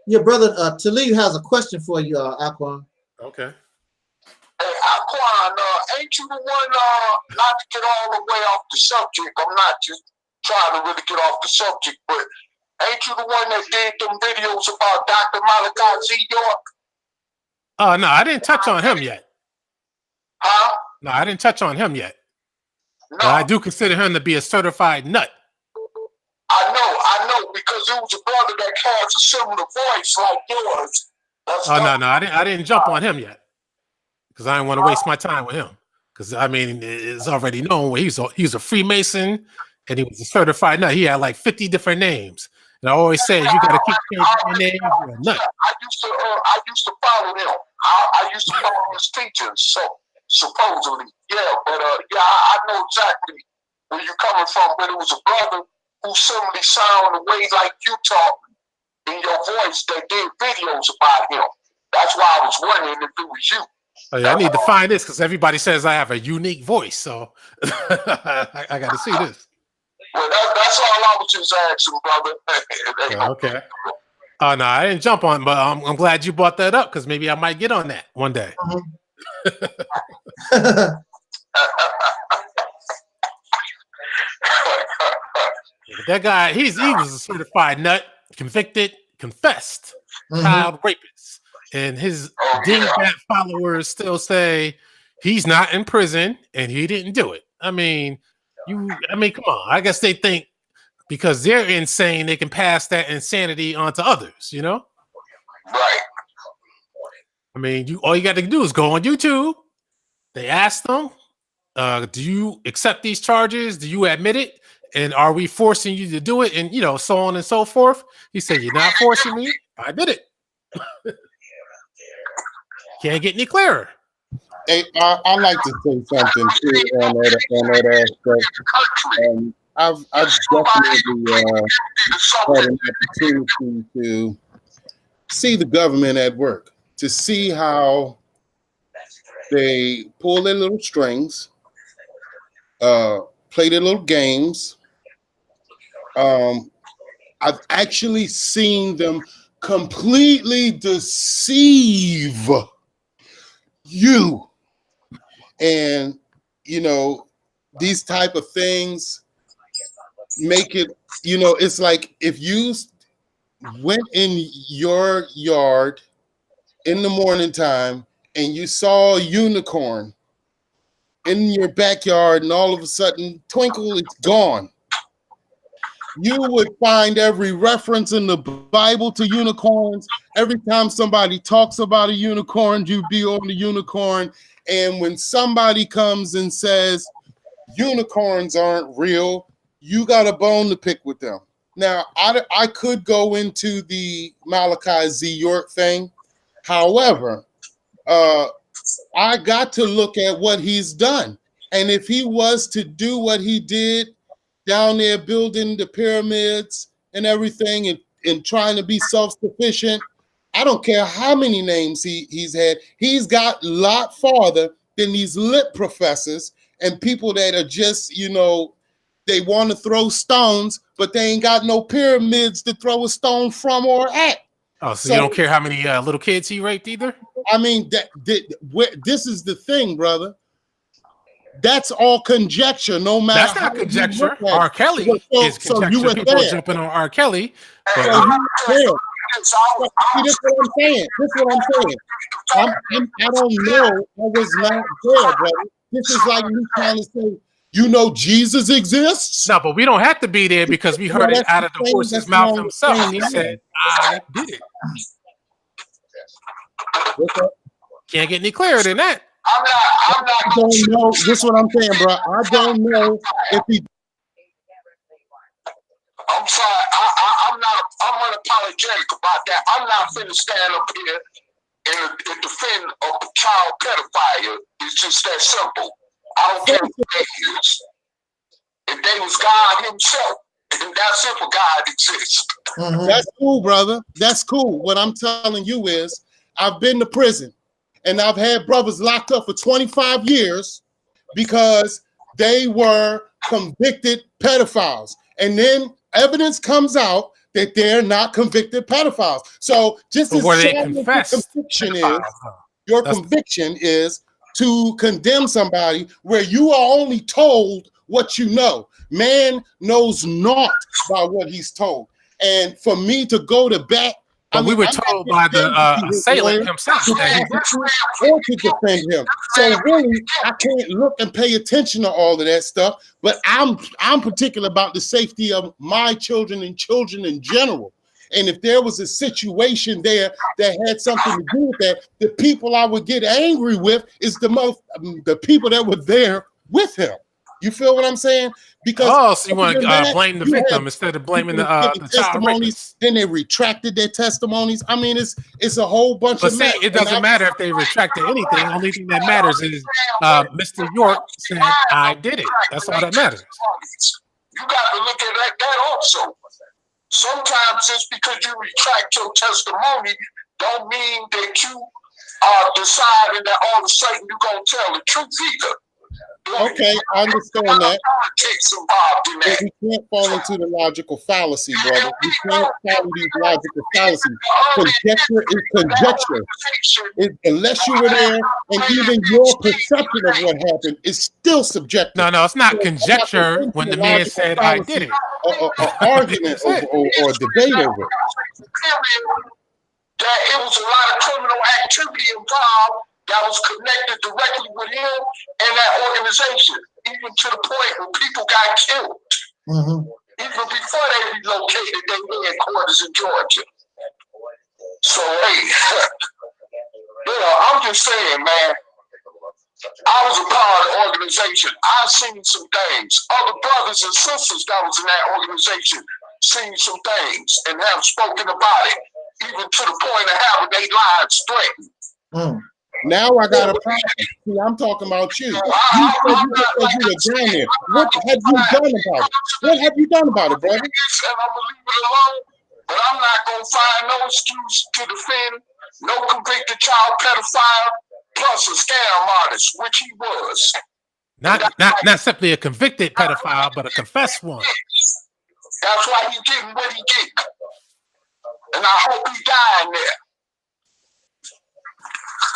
Your brother Taalik has a question for you, Aquan.
Okay.
Hey, Aquan, ain't you the one, not to get all the way off the subject, I'm not just trying to really get off the subject, but ain't you the one that did them videos about Dr. Malachi Z. York?
Oh, no, I didn't touch on him yet.
Huh?
No, I didn't touch on him yet.
No.
But I do consider him to be a certified nut.
I know, because it was a brother that has a similar voice like yours.
No, I didn't jump on him yet, because I didn't want to waste my time with him. Because I mean, it's already known he's a Freemason, and he was a certified nut. He had like 50 different names, and I always say you got to keep changing your name. You're a nut.
I used to follow him. I used to follow his teachings. supposedly. Yeah, but yeah, I know exactly where you're coming from. But it was a brother who similarly sounded a way like you talk in your voice that did videos about him. That's why I was wondering if it was you.
Oh, yeah, I need to find this because everybody says I have a unique voice, so I got to see this.
Well, that's all I was just asking, brother.
Okay. Oh, no, I didn't jump on, but I'm glad you brought that up because maybe I might get on that one day. That guy, he was a certified nut, convicted, confessed child rapist. And his dingbat followers still say he's not in prison and he didn't do it. I mean, come on. I guess they think because they're insane, they can pass that insanity on to others, you know?
Right.
I mean, all you got to do is go on YouTube. They ask them, do you accept these charges? Do you admit it? And are we forcing you to do it? And, you know, so on and so forth. He said, you're not forcing me. I did it. Can't get any clearer.
Hey, I like to say something too on that aspect. I've definitely had an opportunity to see the government at work, to see how they pull their little strings, play their little games. I've actually seen them completely deceive you. And, you know, these type of things make it, you know, it's like if you went in your yard in the morning time and you saw a unicorn in your backyard and all of a sudden, twinkle, it's gone. You would find every reference in the Bible to unicorns. Every time somebody talks about a unicorn, you'd be on the unicorn. And when somebody comes and says unicorns aren't real, you got a bone to pick with them. Now, I could go into the Malachi Z. York thing. However, I got to look at what he's done. And if he was to do what he did down there building the pyramids and everything and trying to be self-sufficient, I don't care how many names he's had. He's got a lot farther than these lit professors and people that are just, you know, they want to throw stones, but they ain't got no pyramids to throw a stone from or at.
Oh, so you don't care how many little kids he raped either?
I mean, this is the thing, brother. That's all conjecture, no matter.
That's not conjecture. R. Kelly is conjecture.
You were
People
there.
are jumping on R. Kelly. But
See, this is what I'm saying. This is what I'm saying. I don't know. I was not there, brother. This is like me trying to say, you know, Jesus exists.
No, but we don't have to be there because we heard it out of the horse's mouth himself. He said, I did it. Can't get any clearer than that.
I'm not.
I don't know. This is what I'm saying, bro. I don't know if he.
I'm sorry. I'm unapologetic about that. I'm not finna stand up here and defend a child pedophile. It's just that simple. I don't care who they is. If they was God himself, and that simple, God exists.
That's cool, brother. That's cool. What I'm telling you is, I've been to prison. And I've had brothers locked up for 25 years because they were convicted pedophiles. And then evidence comes out that they're not convicted pedophiles. So just as your conviction is to condemn somebody where you are only told what you know. Man knows naught by what he's told. And for me to go to bat,
but we were told by the assailant himself
or to defend him. So really, I can't look and pay attention to all of that stuff. But I'm particular about the safety of my children and children in general. And if there was a situation there that had something to do with that, the people I would get angry with is the people that were there with him. You feel what I'm saying? Because
so you want to blame the victim instead of blaming the child rapist.
Then they retracted their testimonies. I mean, it's a whole bunch of mess.
It doesn't matter if they retracted anything. Only thing that matters is Mr. York said, I did it. That's all that matters.
You got to look at that also. Sometimes just because you retract your testimony don't mean that you are deciding that all of a sudden you're going to tell the truth either.
Okay, I understand that.
Politics involved in that.
But we can't fall into the logical fallacy, brother. We can't follow these logical fallacies. Conjecture is conjecture. Unless you were there, and even your perception of what happened is still subjective.
No, it's not conjecture when the man said, I did it.
Or argument or debate over it.
That it was a lot of criminal activity involved that was connected directly with him and that organization, even to the point where people got killed. Even before they relocated their headquarters in Georgia. So, hey, I'm just saying, man, I was a part of the organization. I've seen some things. Other brothers and sisters that was in that organization seen some things and have spoken about it, even to the point of having their lives threatened.
Now I got a problem. See, I'm talking about you. You were down there. What have you done about it? What have you done about it, brother?
And I'm going to leave it alone, but I'm not going to find no excuse to defend no convicted child pedophile plus a scam artist, which he was.
Not simply a convicted pedophile, but a confessed one.
That's why he's getting what he get. And I hope he died in there.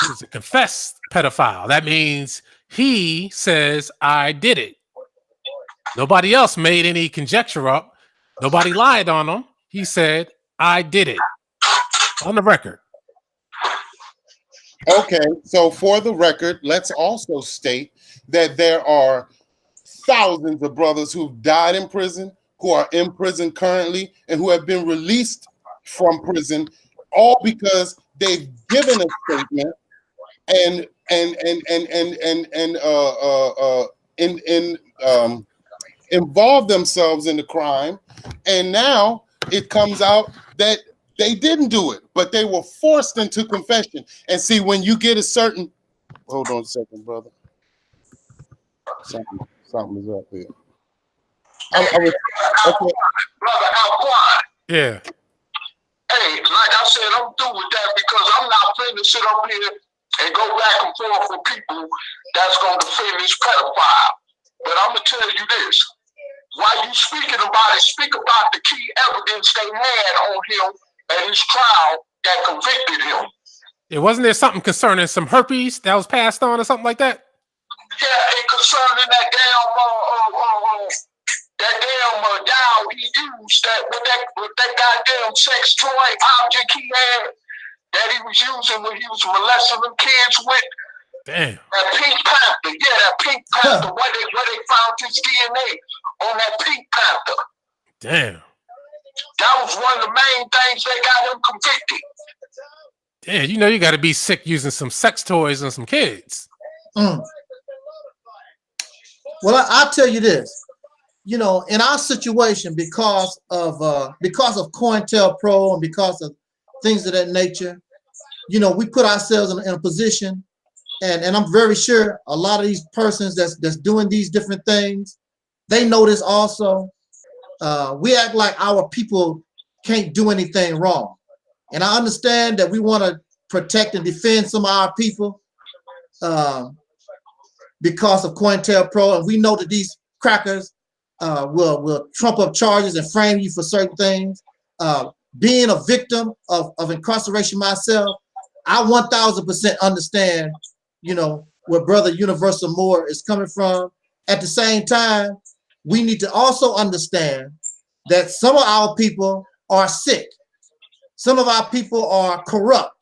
He's a confessed pedophile. That means he says, I did it. Nobody else made any conjecture up. Nobody lied on him. He said, I did it. On the record.
Okay, so for the record, let's also state that there are thousands of brothers who've died in prison, who are in prison currently, and who have been released from prison, all because they've given a statement and involved themselves in the crime, and now it comes out that they didn't do it, but they were forced into confession. And see, when you get a certain, hold on a second, brother. Something is up here.
Okay. Brother Alquan.
Yeah.
Hey, like I said, I'm through with that because I'm not finna sit up here and go back and forth with people that's going to defend this pedophile. But I'm going to tell you this. While you speaking about it, speak about the key evidence they had on him at his trial that convicted him.
Yeah, wasn't there something concerning some herpes that was passed on or something like that?
Yeah, and concerning that damn doll he used, with that goddamn sex toy object he had that he was using when he was molesting them kids with.
Damn.
That Pink Panther, that Pink Panther, where they found his DNA on that Pink Panther.
Damn.
That was one of the main things they got him convicted.
Damn, you got to be sick using some sex toys on some kids.
Well, I'll tell you this. In our situation, because of COINTELPRO and because of things of that nature, we put ourselves in a position, and I'm very sure a lot of these persons that's doing these different things, they know this also. We act like our people can't do anything wrong. And I understand that we want to protect and defend some of our people because of COINTELPRO, and we know that these crackers will trump up charges and frame you for certain things. Being a victim of incarceration myself, I 1000% understand, where Brother Universal Moore is coming from. At the same time, we need to also understand that some of our people are sick. Some of our people are corrupt.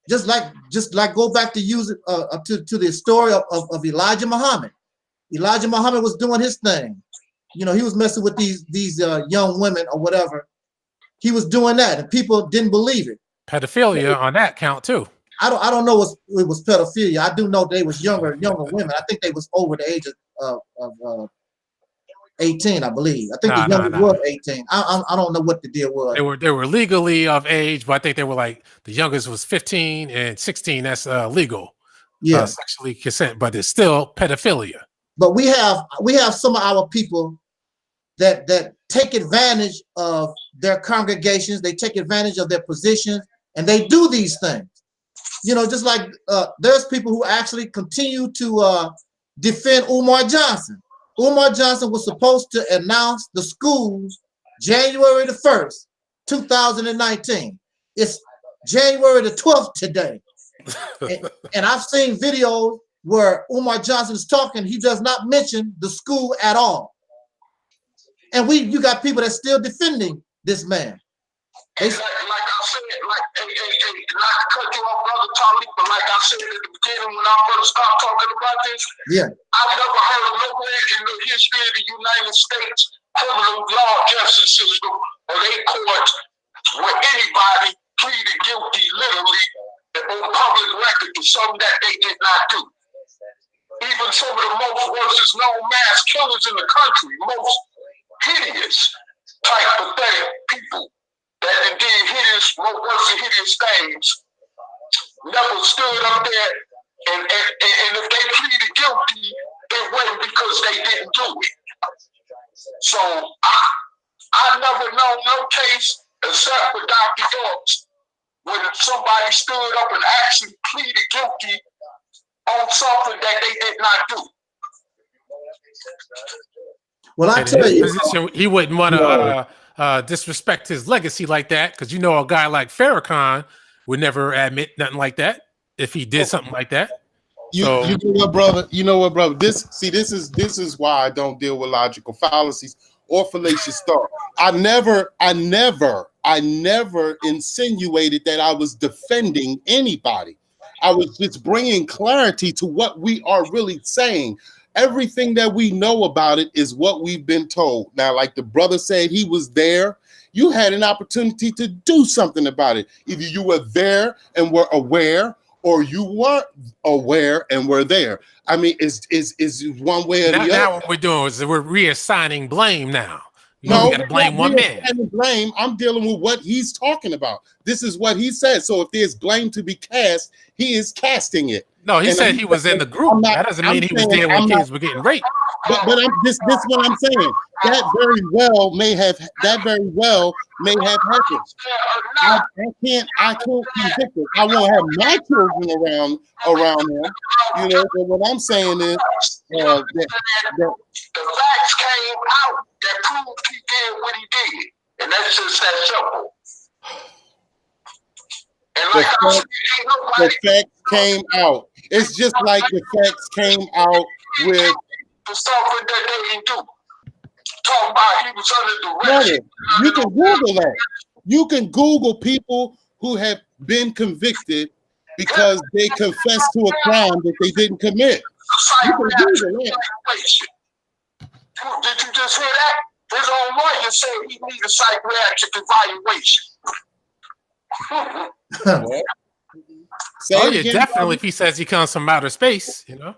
Just like go back to use it to the story of Elijah Muhammad. Elijah Muhammad was doing his thing. He was messing with these young women or whatever. He was doing that, and people didn't believe it.
Pedophilia on that count too.
I don't know it was pedophilia. I do know they was younger women. I think they was over the age of 18, I believe. I think the youngest was 18. I don't know what the deal was.
They were legally of age, but I think they were like the youngest was 15 and 16. That's legal.
Yeah,
sexually consent, but it's still pedophilia.
But we have some of our people that take advantage of their congregations. They take advantage of their positions, and they do these things. You know, just like there's people who actually continue to defend Umar Johnson. Umar Johnson was supposed to announce the schools January the 1st, 2019. It's January the 12th today. and I've seen videos where Umar Johnson is talking. He does not mention the school at all. And you got people that's still defending this man.
Like I said, not to cut you off, Brother Taalik, but like I said at the beginning when I first started talking about this, I've never heard of nowhere in the history of the United States criminal law justice system or they courts where anybody pleaded guilty literally on public record to something that they did not do. Even some of the most worst known mass killers in the country, most hideous type pathetic people that did hideous, worse than hideous things, never stood up there and if they pleaded guilty, it wasn't because they didn't do it. So I never known no case except for Dr. York's when somebody stood up and actually pleaded guilty on something that they did not do.
Well, I tell you,
position, he wouldn't want to disrespect his legacy like that, because you know a guy like Farrakhan would never admit nothing like that if he did something like that.
You know what, brother? You know what, brother? This is why I don't deal with logical fallacies or fallacious thought. I never insinuated that I was defending anybody. I was just bringing clarity to what we are really saying. Everything that we know about it is what we've been told. Now, like the brother said, he was there. You had an opportunity to do something about it. Either you were there and were aware, or you weren't aware and were there. I mean, is one way or the other.
Now what we're doing is we're reassigning blame now. We got to blame one man.
Blame. I'm dealing with what he's talking about. This is what he said. So if there's blame to be cast, he is casting it.
No, he said he was in the group. That doesn't mean he was there when kids were getting raped.
But this is what I'm saying. That very well may have happened. I can't convict it. I won't have my children around him. You know, but what I'm saying is
the facts came out that proved he did what he did. And that's just that simple. And like
the facts came out. It's just like the facts came out with
the stuff that they didn't do. Talk about he was under duress.
You can Google that. You can Google people who have been convicted because they confessed to a crime that they didn't commit. You can Google that.
Did you just hear that? His own lawyer said he needed a psychiatric evaluation.
Definitely. If he says he comes from outer space, you know.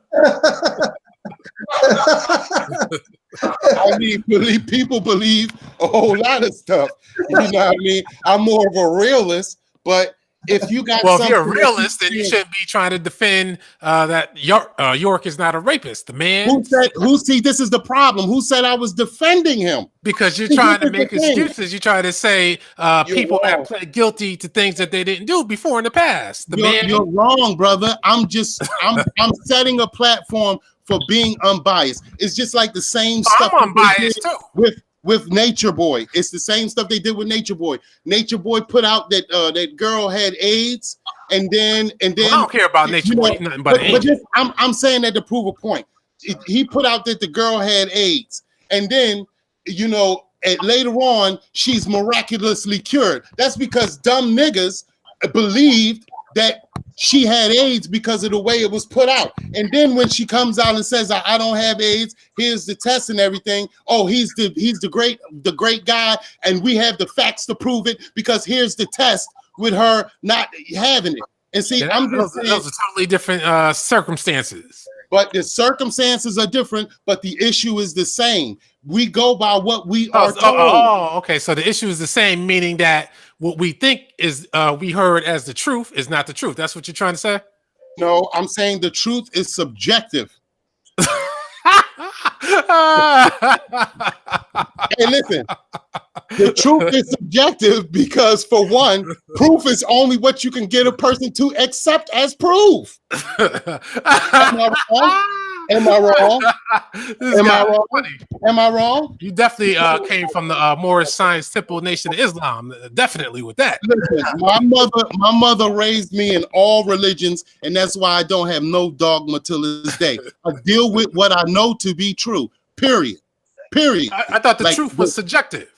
I mean, people believe a whole lot of stuff. You know what I mean? I'm more of a realist, but if you got
if you're a realist, then you shouldn't be trying to defend that York is not a rapist. The man
see, this is the problem. Who said I was defending him?
Because you're trying to make excuses. You try to say people have pled guilty to things that they didn't do before in the past.
You're wrong, brother. I'm setting a platform for being unbiased. It's just like the same stuff.
I'm unbiased too.
With Nature Boy. It's the same stuff they did with Nature Boy. Nature Boy put out that that girl had AIDS, and then I
don't care about Nature Boy, nothing but AIDS.
I'm saying that to prove a point. He put out that the girl had AIDS, and then later on she's miraculously cured. That's because dumb niggas believed that she had AIDS because of the way it was put out. And then when she comes out and says, I don't have AIDS, here's the test and everything. Oh, he's the great guy, and we have the facts to prove it because here's the test with her not having it. And see, I'm just saying,
those are totally different circumstances.
but the circumstances are different, but the issue is the same. We go by what we are told.
Okay. So the issue is the same, meaning that what we think is we heard as the truth is not the truth. That's what you're trying to say?
No, I'm saying the truth is subjective. Hey, listen, the truth is subjective because, for one, proof is only what you can get a person to accept as proof. Am I wrong? Am I wrong? Am I wrong?
You definitely came from the more Science Temple Nation of Islam. Definitely with that.
Listen, my mother raised me in all religions, and that's why I don't have no dogma till this day. I deal with what I know to be true. Period.
I thought the truth was subjective.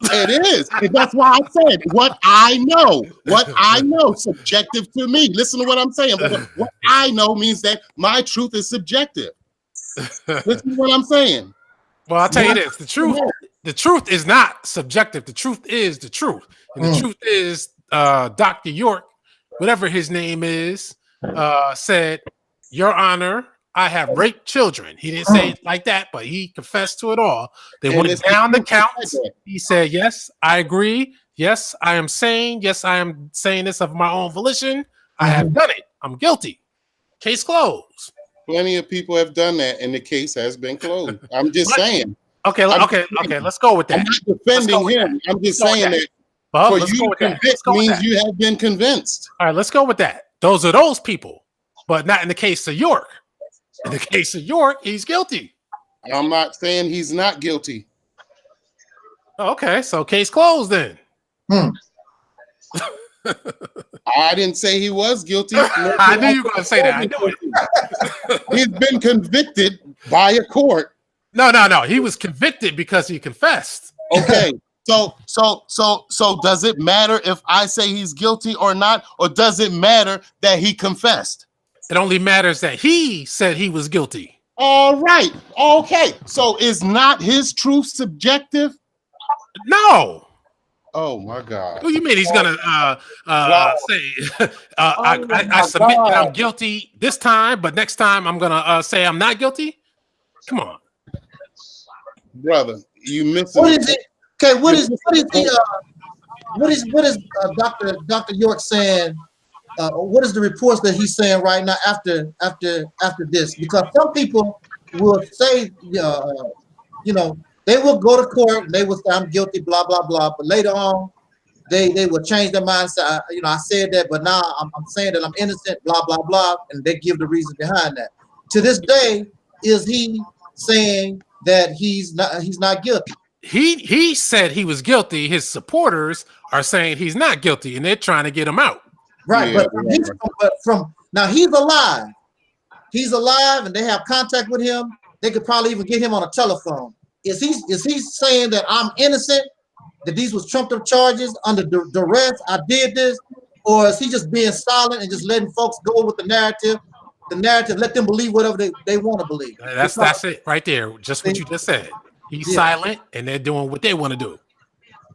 It is. And that's why I said what I know. What I know, subjective to me. Listen to what I'm saying. What I know means that my truth is subjective. Listen to what I'm saying.
Well, I'll tell you this. The truth is not subjective. The truth is the truth. And the truth is Dr. York, whatever his name is, said, Your Honor, I have raped children. He didn't say it like that, but he confessed to it all. They wanted down the counts. He said, yes, I agree. Yes, I am saying this of my own volition. I have done it. I'm guilty. Case closed.
Plenty of people have done that, and the case has been closed. I'm just saying.
Okay, let's go with that.
I'm not defending him. I'm just saying that for you to convict means you have been convinced.
All right, let's go with that. Those are those people, but not in the case of York. In the case of York, he's guilty.
I'm not saying he's not guilty.
Okay, so case closed then.
I didn't say he was guilty.
I knew you were going to say that. I knew it.
He's been convicted by a court.
No. He was convicted because he confessed.
Okay. So does it matter if I say he's guilty or not, or does it matter that he confessed?
It only matters that he said he was guilty.
All right. Okay. So is not his truth subjective?
No.
Oh my God.
What do you mean he's gonna say I submit that I'm guilty this time, but next time I'm gonna say I'm not guilty? Come on,
brother. You missed
What is it? Okay, what is Dr. York saying? What is the reports that he's saying right now after this? Because some people will say, they will go to court and they will say I'm guilty, blah blah blah. But later on, they will change their mind. Say, I said that, but now I'm saying that I'm innocent, blah blah blah, and they give the reason behind that. To this day, is he saying that he's not guilty?
He said he was guilty. His supporters are saying he's not guilty, and they're trying to get him out.
Right, yeah, but from now he's alive. He's alive, and they have contact with him. They could probably even get him on a telephone. Is he saying that I'm innocent? That these was trumped up charges under duress? I did this, or is he just being silent and just letting folks go with the narrative? The narrative, let them believe whatever they want to believe.
That's it right there. Just what you just said. He's silent, and they're doing what they want to do.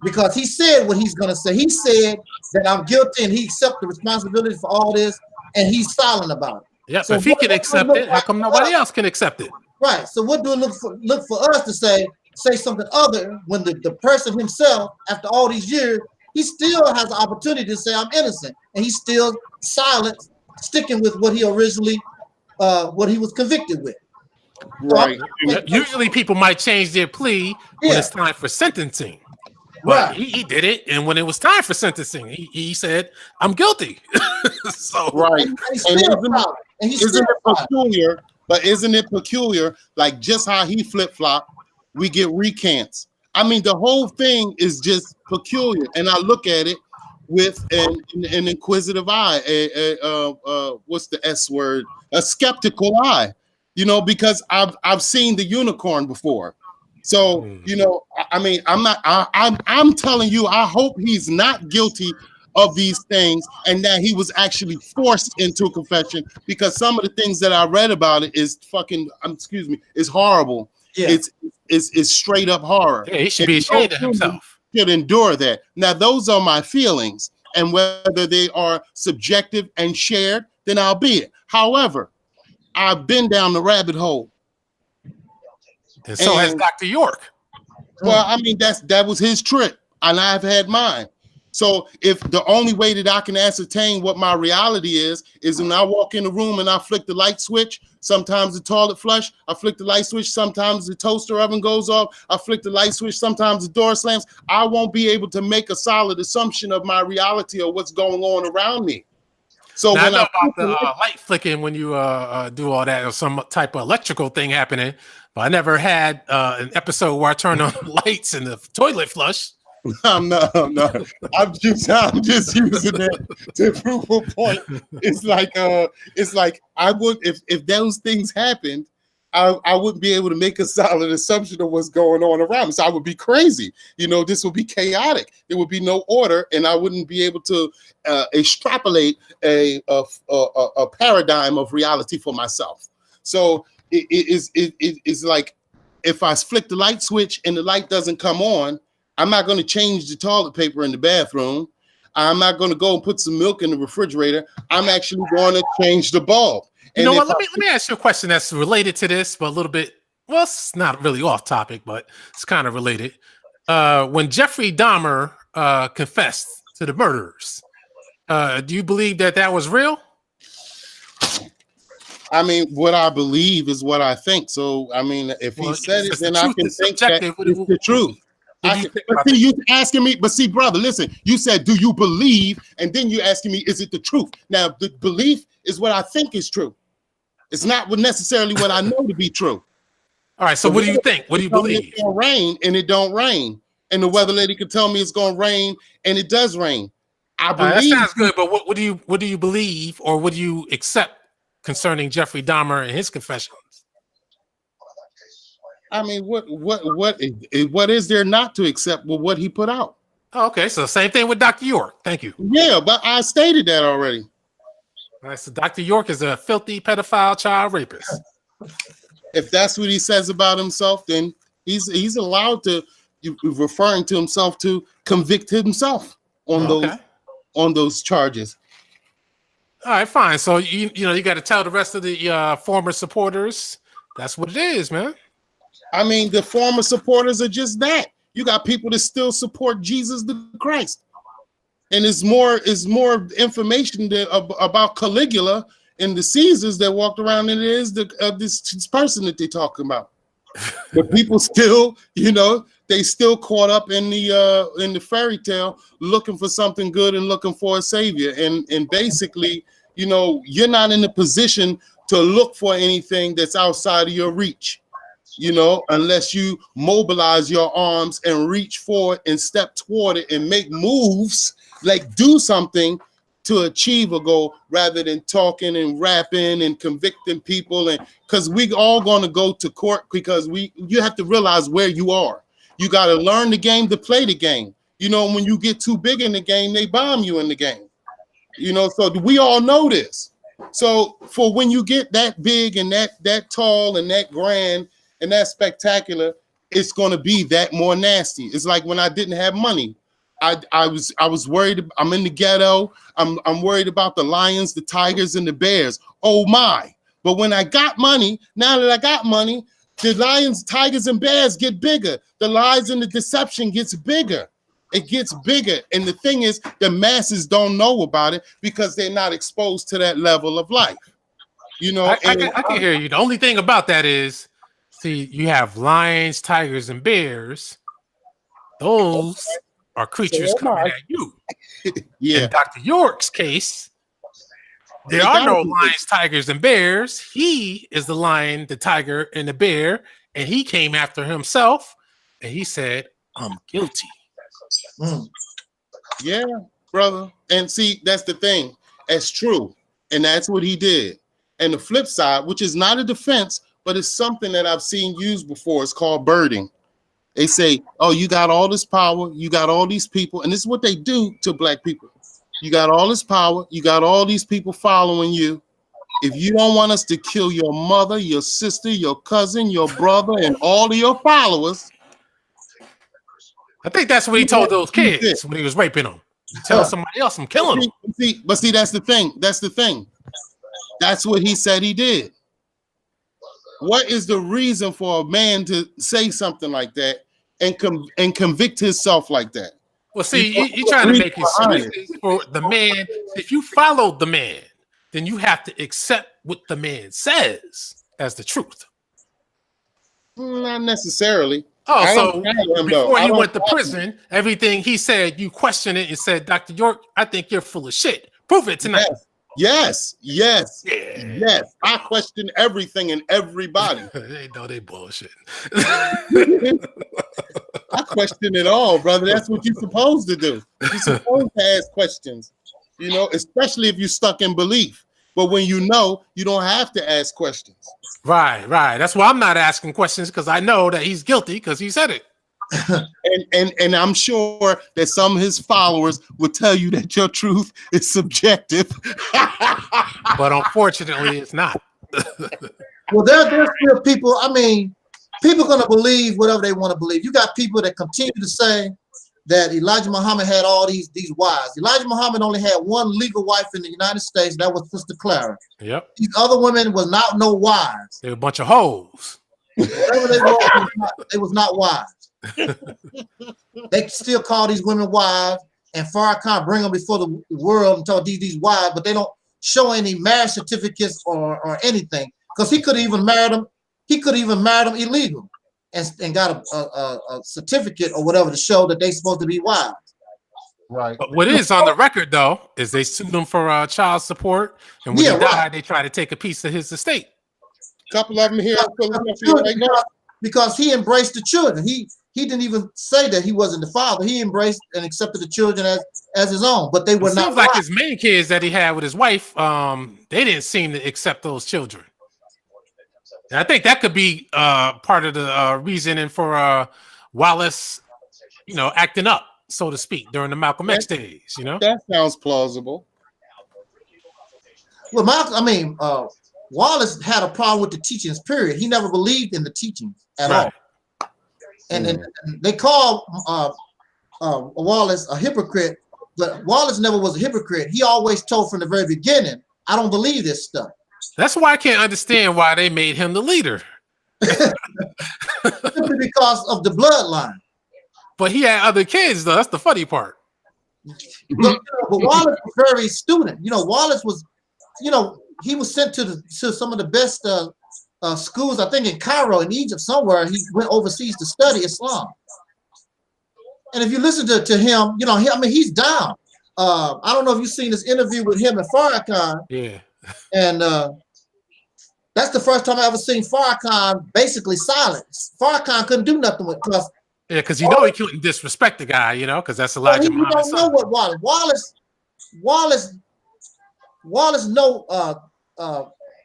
Because he said what he's going to say. He said that I'm guilty and he accepts the responsibility for all this, and he's silent about it.
Yeah, so if he can accept it, how come nobody else can accept it?
Right. So what do it look for us to say something other when the person himself, after all these years, he still has the opportunity to say I'm innocent, and he's still silent, sticking with what he originally, what he was convicted with.
Right.
Usually people might change their plea when it's time for sentencing. But right. He did it, and when it was time for sentencing, he said, "I'm guilty." So
right, isn't it peculiar? But isn't it peculiar? Like just how he flip flop, we get recants. I mean, the whole thing is just peculiar, and I look at it with an inquisitive eye. What's the S word? A skeptical eye. Because I've seen the unicorn before. So, I mean, I'm telling you, I hope he's not guilty of these things and that he was actually forced into a confession, because some of the things that I read about it is is horrible. Yeah. It's straight up horror.
Yeah, he should be ashamed of himself.
Should endure that. Now, those are my feelings, and whether they are subjective and shared, then I'll be it. However, I've been down the rabbit hole.
And so has Dr. York.
Well, I mean, that was his trip, and I've had mine. So if the only way that I can ascertain what my reality is when I walk in the room and I flick the light switch, sometimes the toilet flush, I flick the light switch, sometimes the toaster oven goes off, I flick the light switch, sometimes the door slams, I won't be able to make a solid assumption of my reality or what's going on around me. So
now,
when
I know about the light flicking when you do all that, or some type of electrical thing happening, but I never had an episode where I turned on lights and the toilet flush.
No. I'm just using it to prove a point. It's like I would if those things happened, I wouldn't be able to make a solid assumption of what's going on around me. So I would be crazy. This would be chaotic. There would be no order, and I wouldn't be able to extrapolate a paradigm of reality for myself. So it is like if I flick the light switch and the light doesn't come on, I'm not going to change the toilet paper in the bathroom. I'm not going to go and put some milk in the refrigerator. I'm actually going to change the bulb.
You know what? Let me ask you a question that's related to this, but a little bit. Well, it's not really off topic, but it's kind of related. When Jeffrey Dahmer confessed to the murderers, do you believe that was real?
I mean, what I believe is what I think. So, I mean, if he said it, then I can think that it's the truth. You asking me, but see, brother, listen, you said, do you believe? And then you're asking me, is it the truth? Now, the belief is what I think is true. It's not necessarily what I know to be true.
All right, so what do you think? What do you believe?
It's gonna rain and it don't rain. And the weather lady can tell me it's gonna rain and it does rain. I believe
that sounds good, but what do you believe, or what do you accept concerning Jeffrey Dahmer and his confessions?
I mean, what is there not to accept with what he put out?
Oh, okay, so same thing with Dr. York. Thank you.
Yeah, but I stated that already.
All right, so Dr. York is a filthy pedophile child rapist.
If that's what he says about himself, then he's allowed to, referring to himself, to convict himself on those charges.
All right, fine. So you got to tell the rest of the former supporters that's what it is, man.
I mean, the former supporters are just that. You got people that still support Jesus the Christ, and it's more information about Caligula and the Caesars that walked around than it is this person that they're talking about. But people still, they still caught up in the fairy tale, looking for something good and looking for a savior, and basically, you're not in a position to look for anything that's outside of your reach. Unless you mobilize your arms and reach for it and step toward it and make moves, like do something to achieve a goal, rather than talking and rapping and convicting people. And because we all going to go to court, because you have to realize where you are. You got to learn the game to play the game. When you get too big in the game, they bomb you in the game. So we all know this. So for when you get that big and that tall and that grand and that spectacular, it's going to be that more nasty. It's like when I didn't have money, I was worried. I'm in the ghetto. I'm worried about the lions, the tigers, and the bears. Oh my! But when I got money, now that I got money, the lions, tigers, and bears get bigger. The lies and the deception gets bigger. It gets bigger. And the thing is, the masses don't know about it because they're not exposed to that level of life.
I can hear you. The only thing about that is, see, you have lions, tigers, and bears. Those are creatures coming at you.
Yeah.
In Dr. York's case, there are no lions, tigers, and bears. He is the lion, the tiger, and the bear, and he came after himself, and he said, "I'm guilty."
Yeah, brother. And see, that's the thing. That's true, and that's what he did. And the flip side, which is not a defense, but it's something that I've seen used before. It's called birding. They say, oh, you got all this power, you got all these people, and this is what they do to black people. You got all this power, you got all these people following you. If you don't want us to kill your mother, your sister, your cousin, your brother, and all of your followers.
I think that's what he told those kids when he was raping them. Tell somebody else I'm killing them.
But see, that's the thing. That's the thing. That's what he said he did. What is the reason for a man to say something like that and convict himself like that?
Well, see, you're trying to make excuses for the man. If you follow the man, then you have to accept what the man says as the truth.
Not necessarily.
Oh, so before he went to prison, everything he said, you questioned it and said, Dr. York, I think you're full of shit. Prove it tonight.
Yes. I question everything and everybody.
They know they bullshit.
I question it all, brother. That's what you're supposed to do. You're supposed to ask questions, you know, especially if you're stuck in belief. But when you know, you don't have to ask questions.
Right. That's why I'm not asking questions, because I know that he's guilty because he said it.
and I'm sure that some of his followers will tell you that your truth is subjective.
But unfortunately, it's not.
Well, there's still people. I mean, people are going to believe whatever they want to believe. You got people that continue to say that Elijah Muhammad had all these wives. Elijah Muhammad only had one legal wife in the United States. That was Sister Clara.
Yep.
These other women was not no wives.
They were a bunch of hoes.
Whatever they was not wives. They still call these women wives, and Farrakhan bring them before the world and talk these wives, but they don't show any marriage certificates or anything, because he could even marry them. He could even marry them illegal and got a certificate or whatever to show that they supposed to be wives.
Right.
But what is on the record though is they sued him for child support, and when he died, they tried to take a piece of his estate.
A couple of them here
because he embraced the children. He didn't even say that he wasn't the father. He embraced and accepted the children as his own, but they were not.
Seems like his main kids that he had with his wife, they didn't seem to accept those children. And I think that could be part of the reasoning for Wallace, acting up, so to speak, during the Malcolm X days.
That sounds plausible.
Well, Wallace had a problem with the teachings, period. He never believed in the teachings at all. And they call Wallace a hypocrite, but Wallace never was a hypocrite. He always told from the very beginning, I don't believe this stuff.
That's why I can't understand why they made him the leader.
Simply because of the bloodline.
But he had other kids, though. That's the funny part.
But Wallace was very student. Wallace was, he was sent to some of the best schools, I think in Cairo, in Egypt, somewhere. He went overseas to study Islam. And if you listen to him, he's down. I don't know if you've seen this interview with him and Farrakhan.
Yeah.
And that's the first time I ever seen Farrakhan basically silent. Farrakhan couldn't do nothing with us.
Yeah, because he couldn't disrespect the guy, because that's Elijah Muhammad's son.
You don't know what Wallace know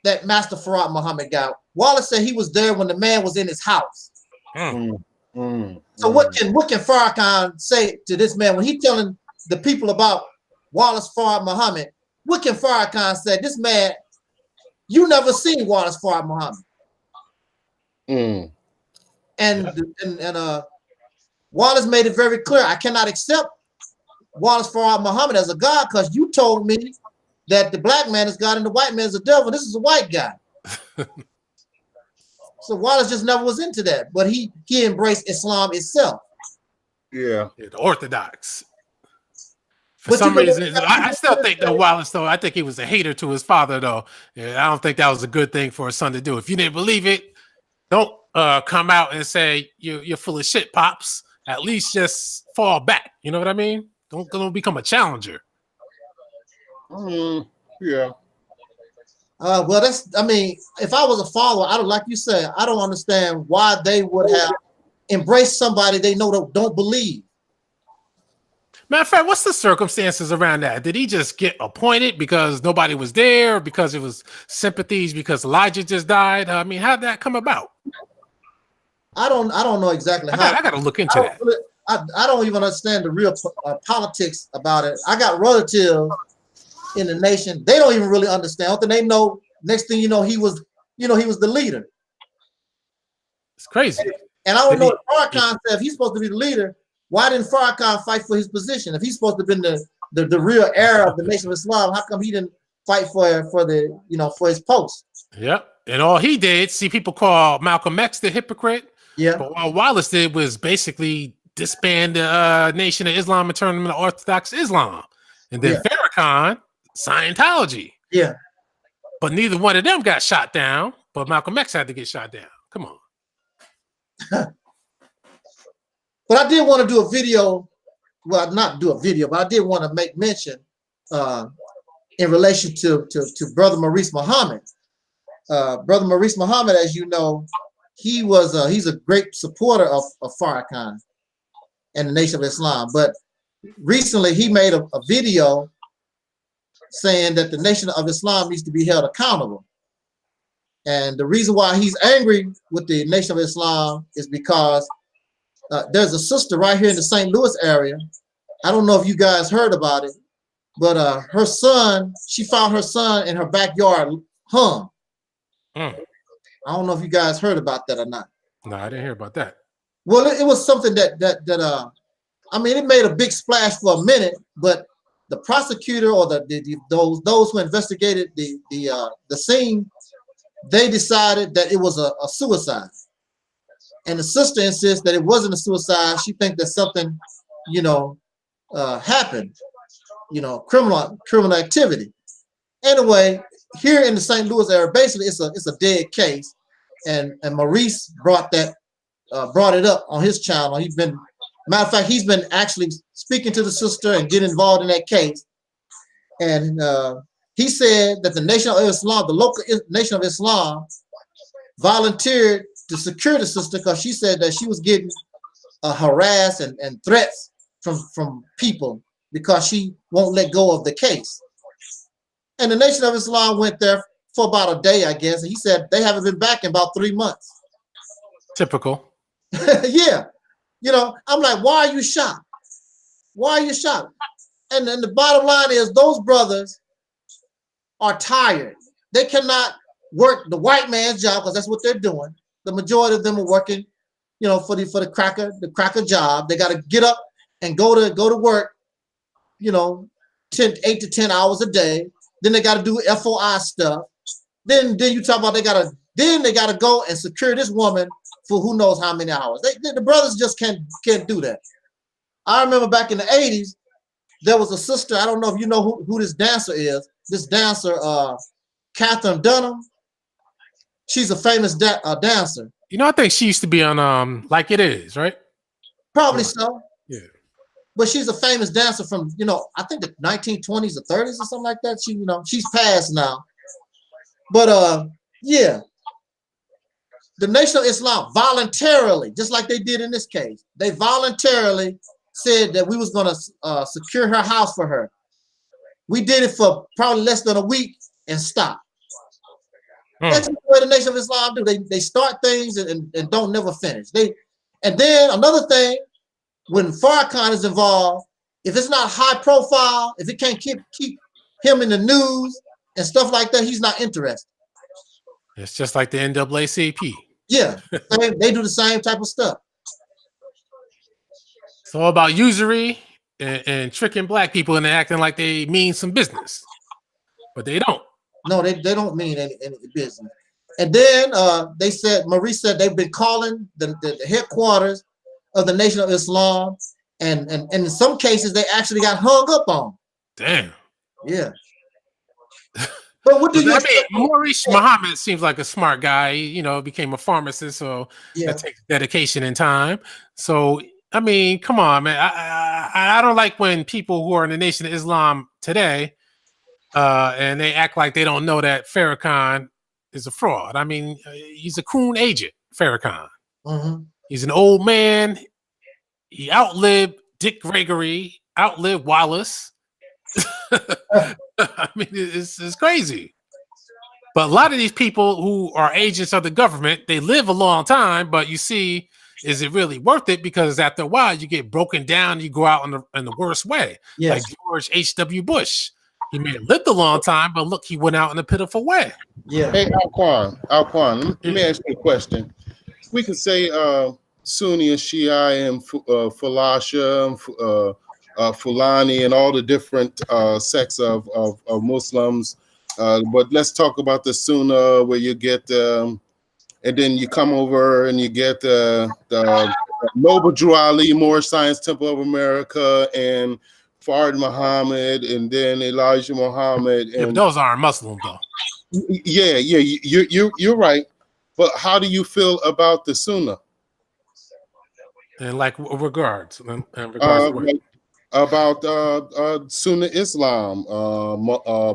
that Master Farad Muhammad guy. Wallace said he was there when the man was in his house. So what can Farrakhan say to this man when he telling the people about Wallace Farad Muhammad? What can Farrakhan say? This man, you never seen Wallace Farad Muhammad. And Wallace made it very clear, I cannot accept Wallace Farad Muhammad as a God, because you told me that the black man is God and the white man is the devil. This is a white guy. So Wallace just never was into that, but he embraced Islam itself.
Yeah,
the Orthodox. For some reason, I still think that Wallace, though, I think he was a hater to his father, though. Yeah, I don't think that was a good thing for a son to do. If you didn't believe it, don't come out and say you're full of shit, Pops. At least just fall back. You know what I mean? Don't become a challenger.
Yeah.
Well, if I was a follower, like you said, I don't understand why they would have embraced somebody they know don't believe.
Matter of fact, what's the circumstances around that? Did he just get appointed because nobody was there, or because it was sympathies because Elijah just died? I mean, how'd that come about?
I don't know exactly how.
I got to look into that.
I don't even understand the real politics about it. I got relatives in the nation. They don't even really understand. They know. Next thing you know, he was the leader.
It's crazy.
And I don't know if Farrakhan said if he's supposed to be the leader, why didn't Farrakhan fight for his position? If he's supposed to have been the real heir of the Nation of Islam, how come he didn't fight for his post?
Yep. And all he did, see, people call Malcolm X the hypocrite.
Yeah.
But all Wallace did was basically disband the Nation of Islam and turn them into Orthodox Islam. And then Farrakhan, Scientology.
Yeah.
But neither one of them got shot down. But Malcolm X had to get shot down. Come on.
But I did want to do a video. Well, not do a video, but I did want to make mention in relation to Brother Maurice Muhammad. Brother Maurice Muhammad, as you know, he's a great supporter of Farrakhan and the Nation of Islam. But recently he made a video saying that the Nation of Islam needs to be held accountable. And the reason why he's angry with the Nation of Islam is because there's a sister right here in the St. Louis area. I don't know if you guys heard about it, but her son, she found her son in her backyard hung. I don't know if you guys heard about that or not.
No, I didn't hear about that.
Well, it was something that I mean, it made a big splash for a minute, but the prosecutor or those who investigated the scene, they decided that it was a suicide. And the sister insists that it wasn't a suicide. She thinks that something, happened, criminal activity. Anyway, here in the St. Louis area, basically it's a dead case, and Maurice brought it up on his channel. Matter of fact, he's been actually speaking to the sister and getting involved in that case. And he said that the Nation of Islam, the local Nation of Islam, volunteered to secure the sister because she said that she was getting harassed and threats from people because she won't let go of the case. And the Nation of Islam went there for about a day, I guess. And he said they haven't been back in about 3 months.
Typical.
Yeah. I'm like, why are you shocked? Why are you shocked? And then the bottom line is those brothers are tired. They cannot work the white man's job because that's what they're doing. The majority of them are working, for the cracker job. They got to get up and go to work, 8 to 10 hours a day. Then they got to do FOI stuff. Then you talk about they got to go and secure this woman for who knows how many hours. The brothers just can't do that. I remember back in the 80s, there was a sister. I don't know if you know who this dancer is. This dancer, Catherine Dunham. She's a famous dancer.
I think she used to be on Like It Is, right?
Probably so.
Yeah.
But she's a famous dancer from, I think the 1920s or 30s or something like that. She's passed now. But yeah. The Nation of Islam voluntarily, just like they did in this case, they voluntarily said that we was going to secure her house for her. We did it for probably less than a week and stopped. That's the way the Nation of Islam do. They start things and don't never finish. And then another thing, when Farrakhan is involved, if it's not high profile, if it can't keep him in the news and stuff like that, he's not interested.
It's just like the NAACP.
Yeah, they do the same type of stuff.
It's all about usury and tricking black people into acting like they mean some business, but they don't.
No, they don't mean any business. And then Maurice said they've been calling the headquarters of the Nation of Islam, and in some cases they actually got hung up on.
Damn.
Yeah. But what do you?
Maurice Muhammad seems like a smart guy. Became a pharmacist, so that takes dedication and time. So come on, man. I don't like when people who are in the Nation of Islam today, and they act like they don't know that Farrakhan is a fraud. He's a coon agent, Farrakhan.
Mm-hmm.
He's an old man. He outlived Dick Gregory, outlived Wallace. It's crazy. But a lot of these people who are agents of the government, they live a long time, but you see, is it really worth it? Because after a while, you get broken down, you go out in the worst way.
Yes.
Like George H.W. Bush. He may have lived a long time, but look, he went out in a pitiful way.
Yeah.
Hey, Alquan, let me ask you a question. We can say Sunni and Shia and Falasha, Fulani, and all the different sects of Muslims But let's talk about the Sunnah, where you get, and then you come over and you get the Noble Drew Ali, Moorish Science Temple of America, and Fard Muhammad, and then Elijah Muhammad. And
Yeah, but those aren't Muslim though.
Yeah, you're right. But how do you feel about the Sunnah?
And like regards, in regards to what?
About Sunnah Islam,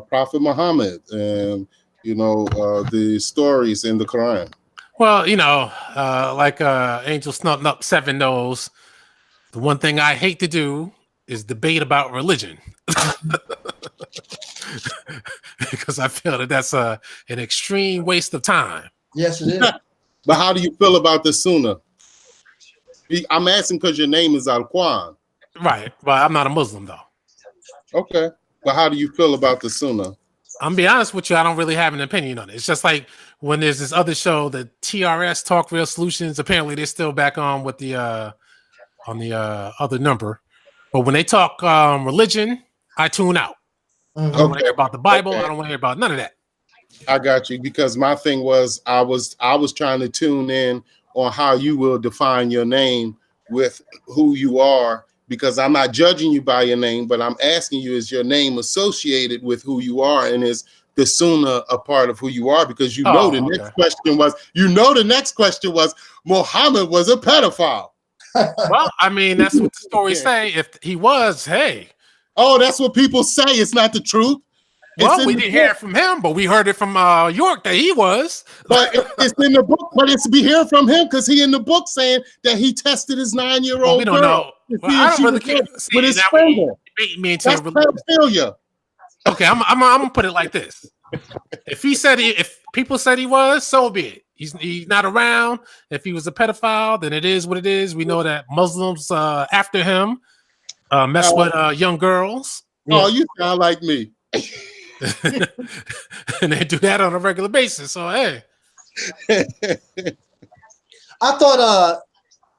Prophet Muhammad, and the stories in the Quran.
Well, like Angel Snubbed Up 7 knows, the one thing I hate to do is debate about religion. Because I feel that that's an extreme waste of time.
Yes, it is.
But how do you feel about the Sunnah? I'm asking because your name is Al-Quan.
Right. Well, I'm not a Muslim, though.
Okay. But how do you feel about the Sunnah?
I'm be honest with you, I don't really have an opinion on it. It's just like when there's this other show, the TRS Talk Real Solutions. Apparently, they're still back on with the other number. But when they talk religion, I tune out. I don't want to hear about the Bible. Okay. I don't want to hear about none of that.
I got you, because my thing was I was trying to tune in on how you will define your name with who you are, because I'm not judging you by your name, but I'm asking you, is your name associated with who you are, and is the Sunnah a part of who you are? Because the next question was Muhammad was a pedophile.
Well, I mean, that's what the stories say. If he was, hey.
Oh, that's what people say. It's not the truth.
Well, we didn't hear it from him, but we heard it from York that he was.
But it's in the book. But it's be hearing from him because he in the book saying that he tested his 9-year-old girl.
We don't know. Well, I don't really care. See,
with his finger.
That's
pedophilia.
Okay, I'm gonna put it like this: if people said he was, so be it. He's not around. If he was a pedophile, then it is what it is. We know that Muslims after him mess with young girls.
Oh, you sound like me.
And they do that on a regular basis. So hey,
I thought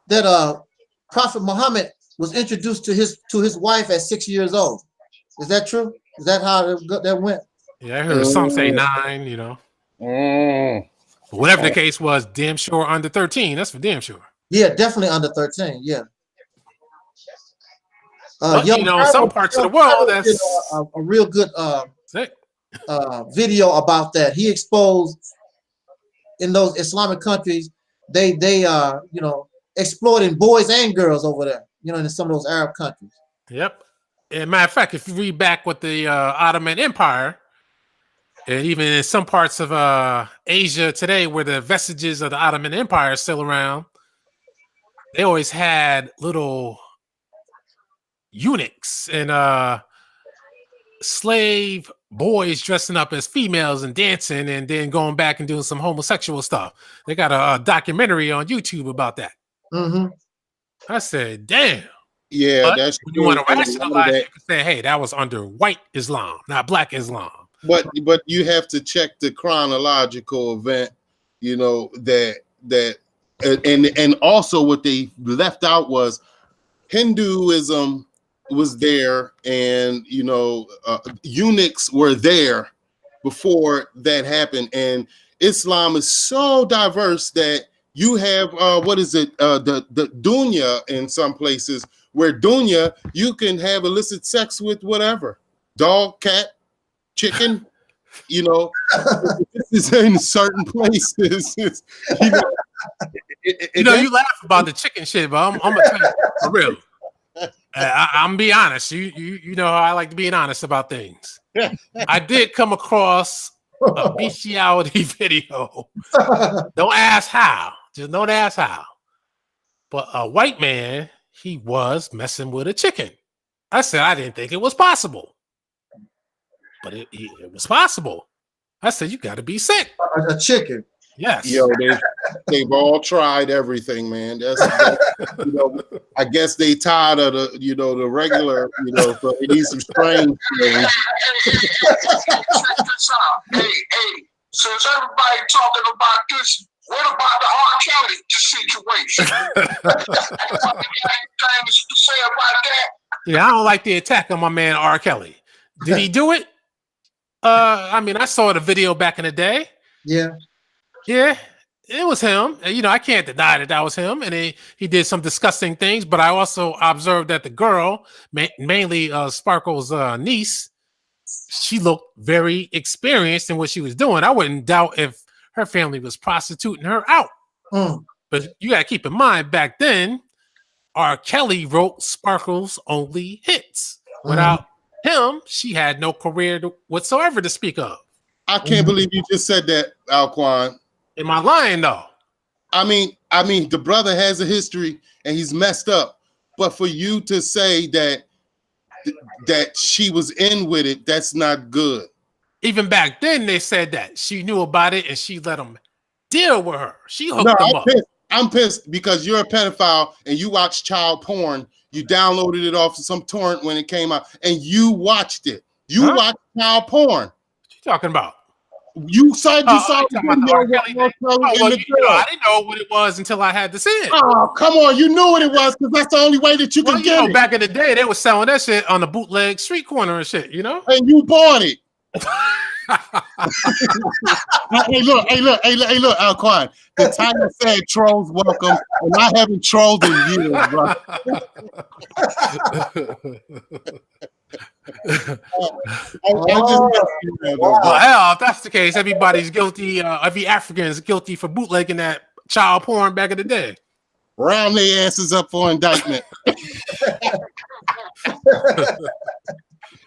that Prophet Muhammad was introduced to his wife at 6 years old. Is that true? Is that how that went?
Yeah, I heard some say 9. But whatever the case was, damn sure under 13. That's for damn sure.
Yeah, definitely under 13. Yeah.
But, some parts of the world, that's
a real good video about that. He exposed in those Islamic countries, they exploiting boys and girls over there, in some of those Arab countries.
Yep. As a matter of fact, if you read back with the Ottoman Empire, and even in some parts of Asia today, where the vestiges of the Ottoman Empire are still around, they always had little eunuchs and slave boys dressing up as females and dancing, and then going back and doing some homosexual stuff. They got a documentary on YouTube about that.
Mm-hmm.
I said, damn.
Yeah,
but
that's
when you want to rationalize it, you can say, hey, that was under white Islam, not black Islam.
But you have to check the chronological event, that and also what they left out was Hinduism was there, and eunuchs were there before that happened. And Islam is so diverse that you have the dunya in some places, where dunya you can have illicit sex with whatever, dog, cat, chicken. This is in certain places.
You laugh about the chicken shit, but I'm gonna tell you for real. I'm be honest. You know how I like to be honest about things. I did come across a bestiality video. Don't ask how. Just don't ask how. But a white man, he was messing with a chicken. I said I didn't think it was possible, but it was possible. I said you got to be sick.
A chicken.
Yes.
Yo, they've all tried everything, man. That's I guess they tired of the regular, so they need some strange things.
Hey, since everybody talking about this, what about the R. Kelly situation? Anything to say about that?
Yeah, I don't like the attack on my man R. Kelly. Did he do it? I mean, I saw the video back in the day.
Yeah.
Yeah, it was him. You know, I can't deny that was him, and he did some disgusting things. But I also observed that the girl, mainly Sparkle's niece, she looked very experienced in what she was doing. I wouldn't doubt if her family was prostituting her out. But you got to keep in mind, back then, R. Kelly wrote Sparkle's only hits. Without him, she had no career whatsoever to speak of.
I can't believe you just said that, Alquan.
Am I lying though?
I mean, the brother has a history and he's messed up. But for you to say that she was in with it, that's not good.
Even back then, they said that she knew about it and she let him deal with her. She hooked him up.
I'm pissed because you're a pedophile and you watch child porn. You downloaded it off of some torrent when it came out and you watched it. You watched child porn.
What you talking about?
You saw the video.
I didn't know what it was until I had to see it.
Oh, come on. You knew what it was because that's the only way that you could get it.
Back in the day, they were selling that shit on the bootleg street corner and shit, you know?
And you bought it. Hey, look, Alquan. The title said trolls welcome, and I haven't trolled in years, bro.
Well, hell, if that's the case, everybody's guilty. Every African is guilty for bootlegging that child porn back in the day.
Round their asses up for indictment.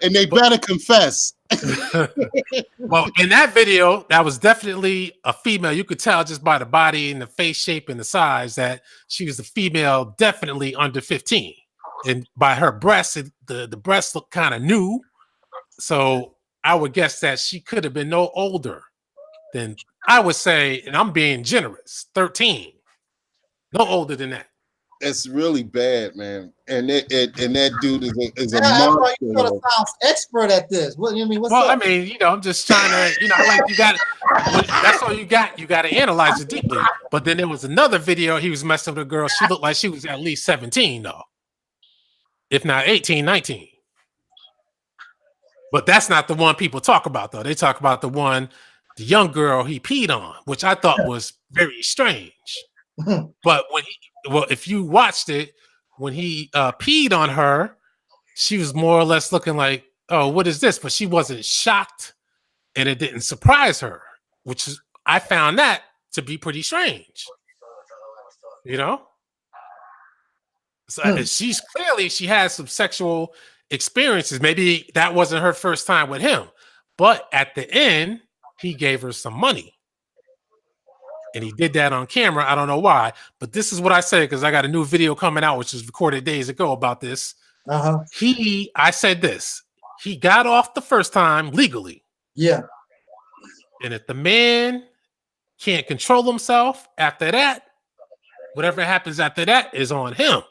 And they better confess.
Well, in that video, that was definitely a female. You could tell just by the body and the face shape and the size that she was a female, definitely under 15. And by her breasts, the breasts look kind of new. So I would guess that she could have been no older than, I would say, and I'm being generous, 13. No older than that.
It's really bad, man. And that dude is a monster.
You sort of sounds expert at this. What you mean?
I mean, you know, I'm just trying to, you know, like you got. That's all you got. You got to analyze it deeply. But then there was another video. He was messing with a girl. She looked like she was at least 17, though, if not 18, 19. But that's not the one people talk about, though. They talk about the young girl he peed on, which I thought was very strange. But if you watched it, when he peed on her, she was more or less looking like, oh, what is this? But she wasn't shocked and it didn't surprise her, which is, I found that to be pretty strange. You know? So she has some sexual experiences. Maybe that wasn't her first time with him. But at the end, he gave her some money. And he did that on camera. I don't know why, but this is what I said because I got a new video coming out, which was recorded days ago about this. I said this. He got off the first time legally.
Yeah.
And if the man can't control himself after that, whatever happens after that is on him.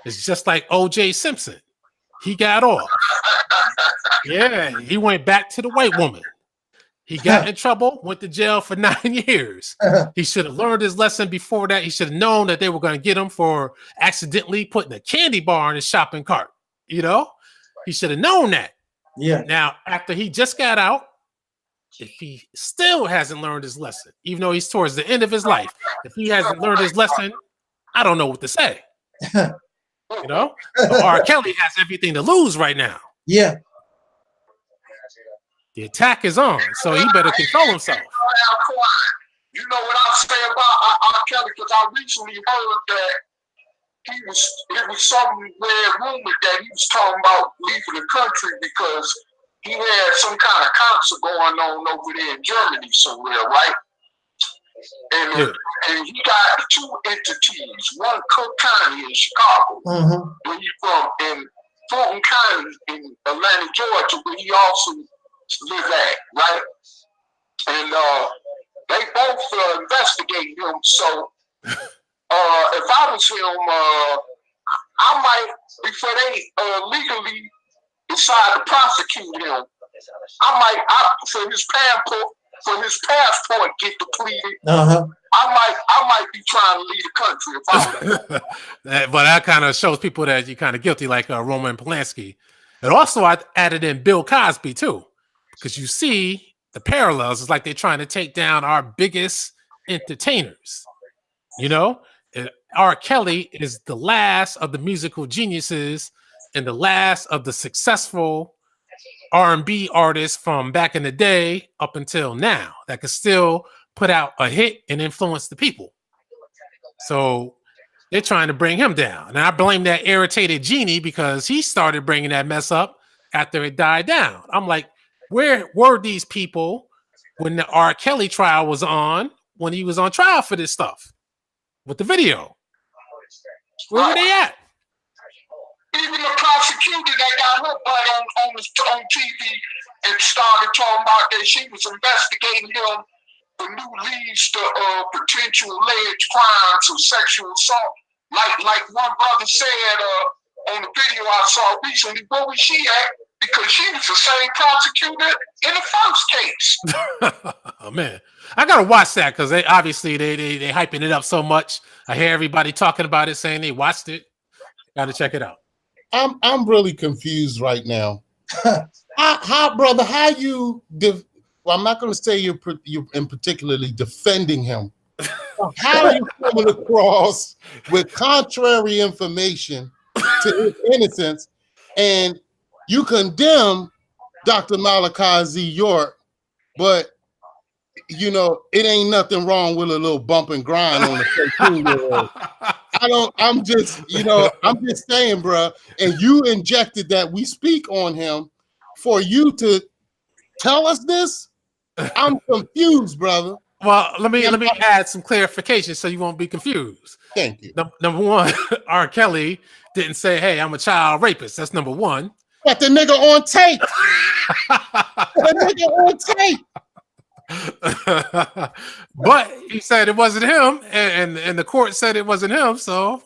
It's just like O.J. Simpson. He got off. Yeah, he went back to the white woman. He got in trouble, went to jail for 9 years. He should have learned his lesson before that. He should have known that they were going to get him for accidentally putting a candy bar in his shopping cart. You know, he should have known that.
Yeah.
Now, after he just got out, if he still hasn't learned his lesson, even though he's towards the end of his life, if he hasn't learned his lesson, I don't know what to say. You know, R. Kelly has everything to lose right now.
Yeah.
The attack is on, so he better control himself.
You know what I say about R. Kelly? Because I recently heard that it was somewhere rumored that he was talking about leaving the country because he had some kind of concert going on over there in Germany somewhere, right? And he got two entities, one Cook County in Chicago, where he's from, and Fulton County in Atlanta, Georgia, where he also live at, right? And they both investigate him. So if I was him, I might, before they legally decide to prosecute him, for his passport get depleted. I might be trying to leave the country if I was.
But that kind of shows people that you're kind of guilty, like Roman Polanski. And also, I added in Bill Cosby too. because you see the parallels. It's like they're trying to take down our biggest entertainers. You know, R. Kelly is the last of the musical geniuses and the last of the successful R&B artists from back in the day up until now that could still put out a hit and influence the people. So they're trying to bring him down. And I blame that irritated genie because he started bringing that mess up after it died down. I'm like, where were these people when the R. Kelly trial was on, when he was on trial for this stuff with the video? Where were they at?
Even the prosecutor that got her butt on TV and started talking about that she was investigating him for new leads to potential alleged crimes of sexual assault. Like one brother said on the video I saw recently, where was she at? Because she was the same prosecutor in the first case.
Oh man, I gotta watch that because they obviously they hyping it up so much. I hear everybody talking about it, saying they watched it. Gotta check it out.
I'm really confused right now. Brother, how you? Well, I'm not going to say you're in particularly defending him. How are you coming across with contrary information to his innocence, and you condemn Dr. Malachi Z. York, but you know it ain't nothing wrong with a little bump and grind on the 13-year-old. I'm just saying, bro. And you injected that we speak on him for you to tell us this. I'm confused, brother.
Well, let me add some clarification so you won't be confused.
Thank you.
Number one, R. Kelly didn't say, "Hey, I'm a child rapist." That's number one.
Got the nigga on tape. The nigga on tape.
But he said it wasn't him, and the court said it wasn't him. So,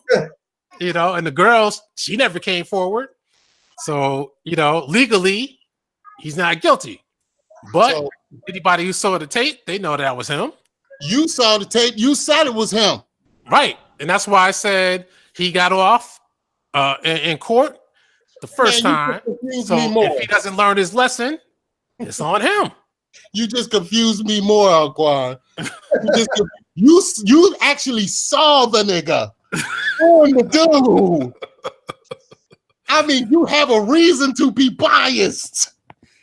you know, and the girls, she never came forward. So, you know, legally, he's not guilty. But anybody who saw the tape, they know that was him.
You saw the tape. You said it was him.
Right. And that's why I said he got off in court the first time. So if he doesn't learn his lesson, it's on him.
You just confused me more, Alquan. You actually saw the nigga on the dude. I mean, you have a reason to be biased.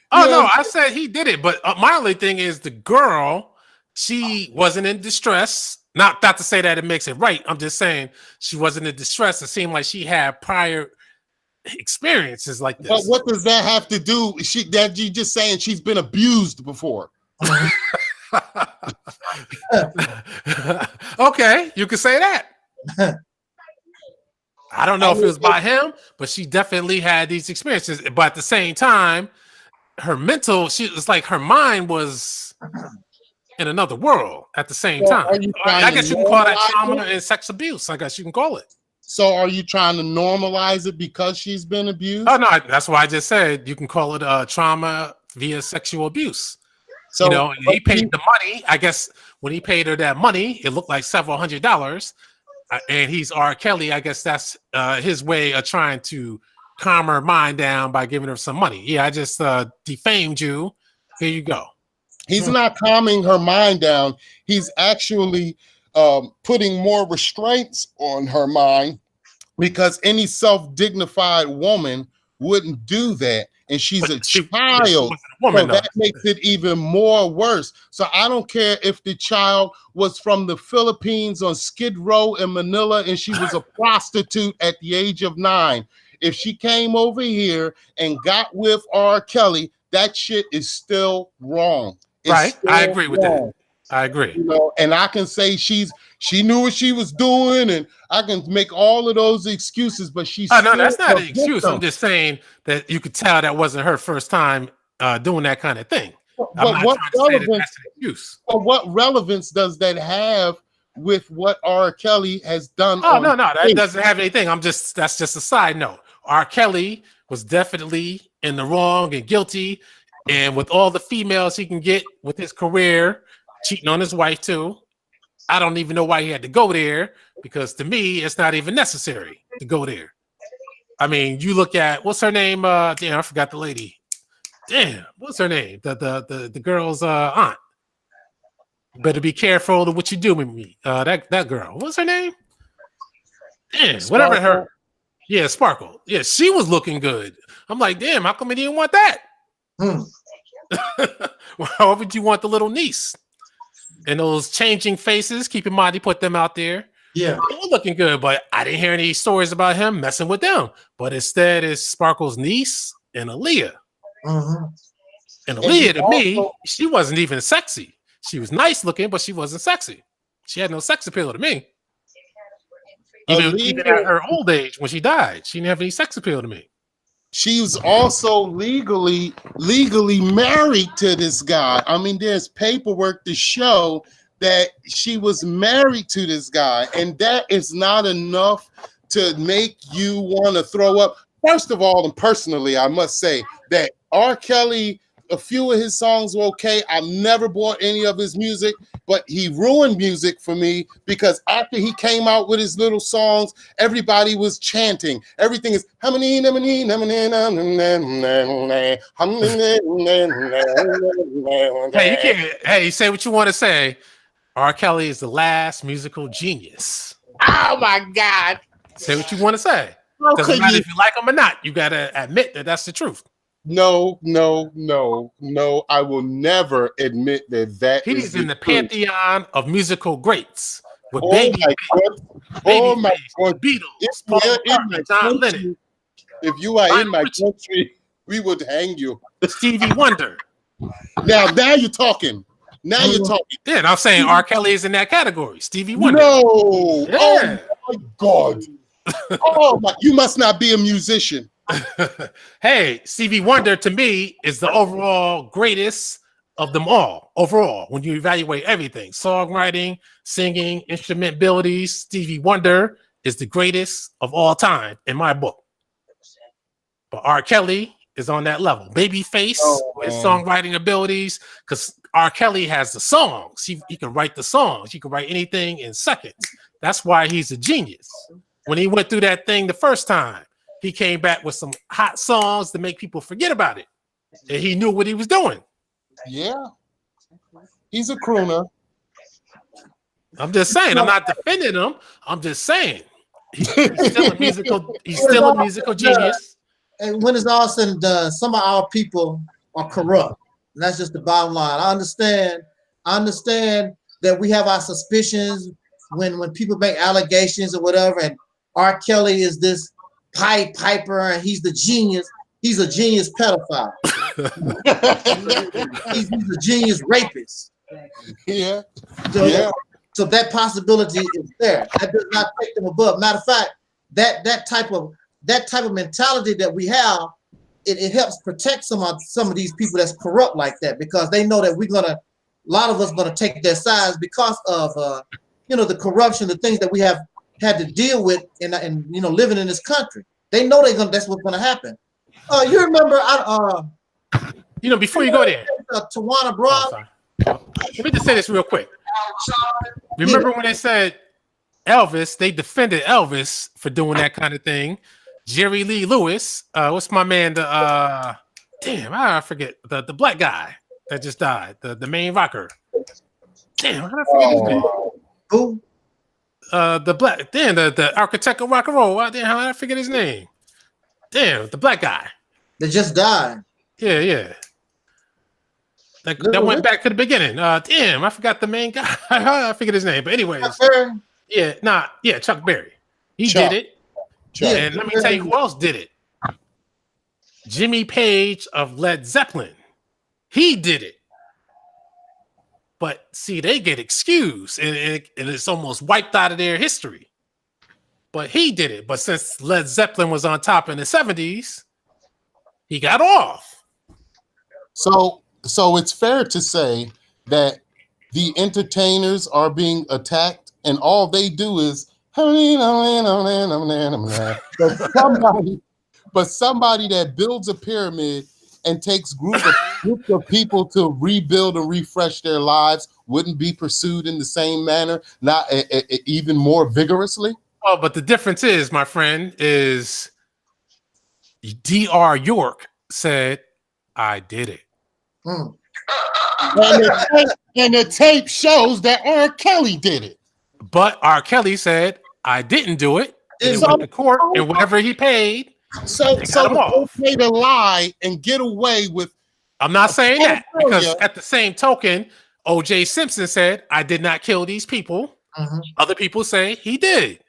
Oh, no, I said he did it. But my only thing is the girl, she wasn't in distress. Not to say that it makes it right. I'm just saying she wasn't in distress. It seemed like she had prior experiences like this.
But what does that have to do? You just saying she's been abused before.
Okay, you could say that. I don't know if it was by him, but she definitely had these experiences. But at the same time, her mental, it's like her mind was in another world at the same time. I guess you can call that trauma and sex abuse. I guess you can call it.
So are you trying to normalize it because she's been abused?
Oh, no, that's why I just said you can call it trauma via sexual abuse. So, you know, he paid the money. I guess when he paid her that money, it looked like several $100s. And he's R. Kelly. I guess that's his way of trying to calm her mind down by giving her some money. Yeah, I just defamed you. Here you go.
He's not calming her mind down. He's actually putting more restraints on her mind because any self-dignified woman wouldn't do that. And she's a child. So that makes it even more worse. So I don't care if the child was from the Philippines on Skid Row in Manila and she was a prostitute at the age of 9. If she came over here and got with R. Kelly, that shit is still wrong. It's
right.
Still
I agree with
wrong.
that. I agree.
You know, and I can say she knew what she was doing, and I can make all of those excuses, but she's
no, that's not an excuse. I'm just saying that you could tell that wasn't her first time doing that kind of thing.
But what relevance does that have with what R. Kelly has done?
Oh, no, that doesn't have anything. That's just a side note. R. Kelly was definitely in the wrong and guilty, and with all the females he can get with his career, cheating on his wife too. I don't even know why he had to go there, because to me, it's not even necessary to go there. I mean, you look at, what's her name? I forgot the lady. damn, what's her name? The girl's aunt. Better be careful of what you do with me. That girl. What's her name? Damn,
Sparkle.
whatever her. Yeah, Sparkle. Yeah, she was looking good. I'm like, damn, how come you didn't want that? Why would you want the little niece? And those changing faces, keep in mind, he put them out there.
Yeah.
They were looking good, but I didn't hear any stories about him messing with them. But instead, it's Sparkle's niece and Aaliyah.
Mm-hmm.
And Aaliyah, to me, she wasn't even sexy. She was nice looking, but she wasn't sexy. She had no sex appeal to me. Even at her old age, when she died, she didn't have any sex appeal to me.
She was also legally married to this guy. I mean, there's paperwork to show that she was married to this guy, and that is not enough to make you want to throw up. First of all, and personally, I must say that R. Kelly, a few of his songs were okay. I've never bought any of his music, but he ruined music for me because after he came out with his little songs, everybody was chanting. Everything is
hey, you can't. Hey, say what you want to say. R. Kelly is the last musical genius.
Oh my God!
Say what you want to say. Doesn't matter if you like him or not. You gotta admit that that's the truth.
No. I will never admit that
He's in the pantheon of musical greats with
oh
Baby
my God.
Beatles, Paul McCartney, John Lennon.
If you are in my country, we would hang you.
Stevie Wonder.
Now you're talking. Now you're talking.
Yeah, and I'm saying R. Kelly is in that category. Stevie Wonder.
No.
Yeah.
Oh my God. Oh my! You must not be a musician.
Hey, Stevie Wonder to me is the overall greatest of them all. Overall, when you evaluate everything, songwriting, singing, instrument abilities, Stevie Wonder is the greatest of all time in my book. But R. Kelly is on that level. Babyface with songwriting abilities, because R. Kelly has the songs. He can write the songs. He can write anything in seconds. That's why he's a genius. When he went through that thing the first time, he came back with some hot songs to make people forget about it. And he knew what he was doing.
Yeah. He's a crooner.
I'm just saying. I'm not defending him. I'm just saying. He's still a musical genius.
And when it's all said and done, some of our people are corrupt. And that's just the bottom line. I understand that we have our suspicions when people make allegations or whatever, and R. Kelly is this piper and he's the genius. He's a genius pedophile. he's a genius rapist.
Yeah.
So that possibility is there. That does not take them above. Matter of fact, that type of mentality that we have, it helps protect some of these people that's corrupt like that, because they know that a lot of us gonna take their sides because of the corruption, the things that we have had to deal with in living in this country. They know that's what's gonna happen. You remember
before you go there,
Tawana Broad.
Let me just say this real quick. Remember when they said Elvis, they defended Elvis for doing that kind of thing. Jerry Lee Lewis, what's my man, I forget, the black guy that just died, the main rocker. Damn, how did I forget his name?
Who?
The architect of rock and roll. How did I forget his name? Damn, the black guy.
That just died.
Yeah. That went back to the beginning. Damn, I forgot the main guy. I forget his name. But anyways. Chuck Berry. He did it. And let me tell you who else did it. Jimmy Page of Led Zeppelin. He did it. But see, they get excused, and it's almost wiped out of their history. But he did it. But since Led Zeppelin was on top in the 70s, he got off.
So it's fair to say that the entertainers are being attacked, and all they do is but somebody that builds a pyramid and takes groups of people to rebuild and refresh their lives wouldn't be pursued in the same manner, not even more vigorously.
Oh, but the difference is, my friend, is D.R. York said, I did it.
Mm.
And the tape shows that R. Kelly did it.
But R. Kelly said, I didn't do it. And he went to court, and whatever he paid,
so it's okay to lie and get away with.
I'm not saying that, because at the same token, O.J. Simpson said, I did not kill these people.
Mm-hmm.
Other people say he did.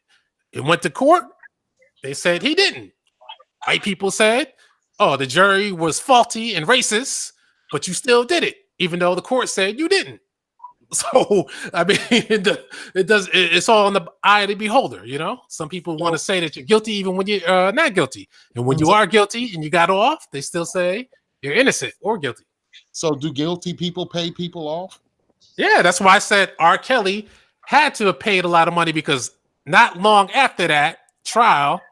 It went to court. They said he didn't. White people said, oh, the jury was faulty and racist, but you still did it, even though the court said you didn't. So, I mean, it's all in the eye of the beholder, you know? Some people want to say that you're guilty even when you're not guilty. And when you are guilty and you got off, they still say you're innocent or guilty.
So do guilty people pay people off?
Yeah, that's why I said R. Kelly had to have paid a lot of money, because not long after that trial,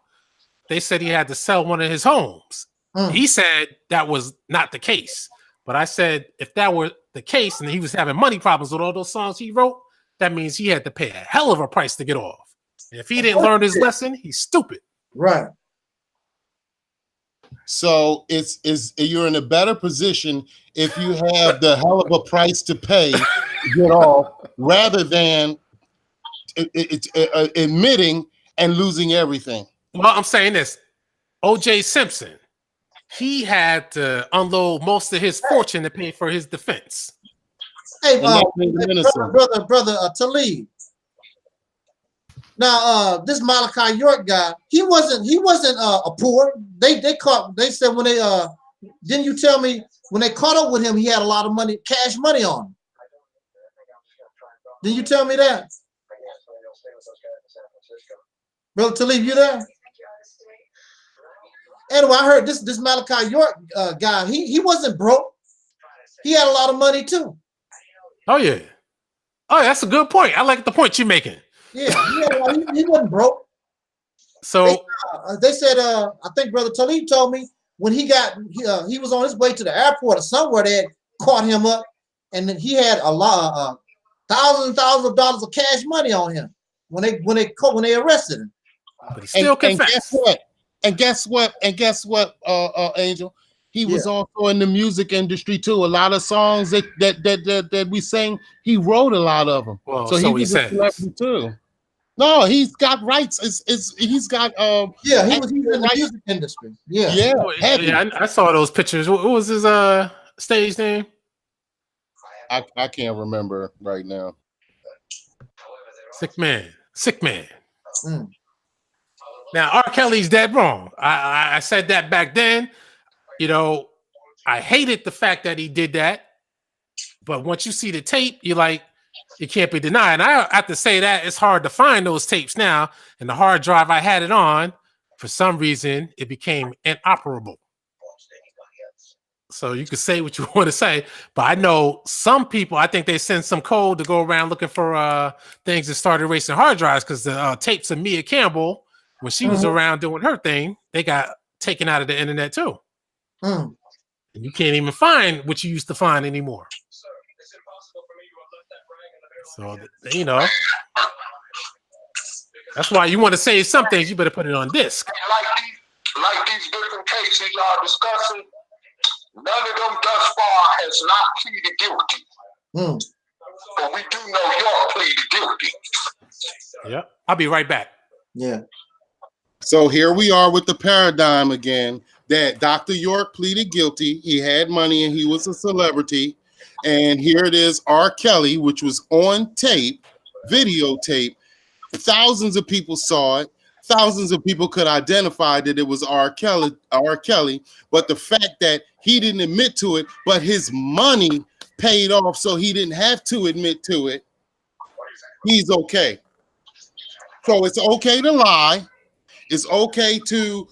they said he had to sell one of his homes. He said that was not the case. But I said, if that were the case and he was having money problems with all those songs he wrote, that means he had to pay a hell of a price to get off. And if he didn't learn his lesson, he's stupid.
Right.
So you're in a better position if you have the hell of a price to pay to get off, rather than admitting and losing everything.
Well, I'm saying this. O.J. Simpson, he had to unload most of his fortune to pay for his defense.
Hey, brother Taalik. Now, this Malachi York guy, he wasn't a poor. They said when they didn't you tell me when they caught up with him, he had a lot of money, cash money on him. Didn't you tell me that? Brother Taalik, you there? Anyway, I heard this Malachi York guy, he wasn't broke. He had a lot of money too.
Oh, yeah. Oh, that's a good point. I like the point you're making.
Yeah, he wasn't broke.
So
they said, I think Brother Taalik told me when he was on his way to the airport or somewhere, they had caught him up, and then he had a lot, thousands and thousands of dollars of cash money on him when they arrested him.
But he still confessed.
And guess what, Angel? He was also in the music industry too. A lot of songs that we sang, he wrote a lot of them.
Well,
so he was a celebrity too. No, he's got rights. He's got
he was in the music industry. Yeah.
I saw those pictures. What was his stage name?
I can't remember right now.
Sick man. Now, R. Kelly's dead wrong. I said that back then. You know, I hated the fact that he did that. But once you see the tape, you're like, it can't be denied. And I have to say that it's hard to find those tapes now. And the hard drive I had it on, for some reason, it became inoperable. So you can say what you want to say. But I know some people, I think they send some code to go around looking for things that started erasing hard drives, because the tapes of Mia Campbell, when she was around doing her thing, they got taken out of the internet too. And you can't even find what you used to find anymore. So, you know, that's why you want to say some things, you better put it on disc.
Like these different cases y'all discussing, none of them thus far has not pleaded guilty. But we do know y'all pleaded guilty.
Yeah, I'll be right back.
Yeah.
So here we are with the paradigm again, that Dr. York pleaded guilty. He had money and he was a celebrity. And here it is, R. Kelly, which was on tape, videotape. Thousands of people saw it. Thousands of people could identify that it was R. Kelly. But the fact that he didn't admit to it, but his money paid off so he didn't have to admit to it, he's okay. So it's okay to lie. It's okay to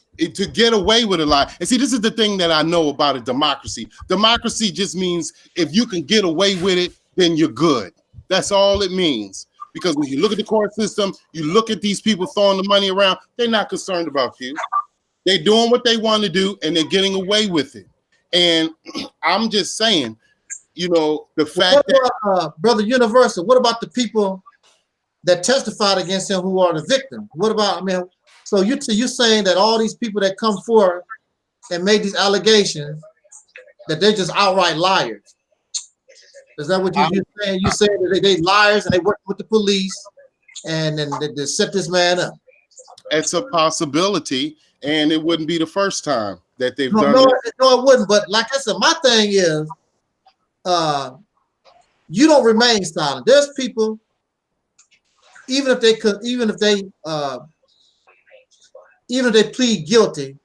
get away with a lie. And see, this is the thing that I know about a democracy. Democracy just means if you can get away with it, then you're good. That's all it means. Because when you look at the court system, you look at these people throwing the money around, they're not concerned about you. They're doing what they want to do, and they're getting away with it. And I'm just saying, you know, the fact that...
Brother Universal, what about the people that testified against him who are the victim? What about, I mean... So you're saying that all these people that come forward and made these allegations, that they're just outright liars. Is that what you're saying? You saying that they liars and they work with the police and then they set this man up?
It's a possibility, and it wouldn't be the first time that they've done it.
No, it wouldn't. But like I said, my thing is, you don't remain silent. There's people, even if they plead guilty,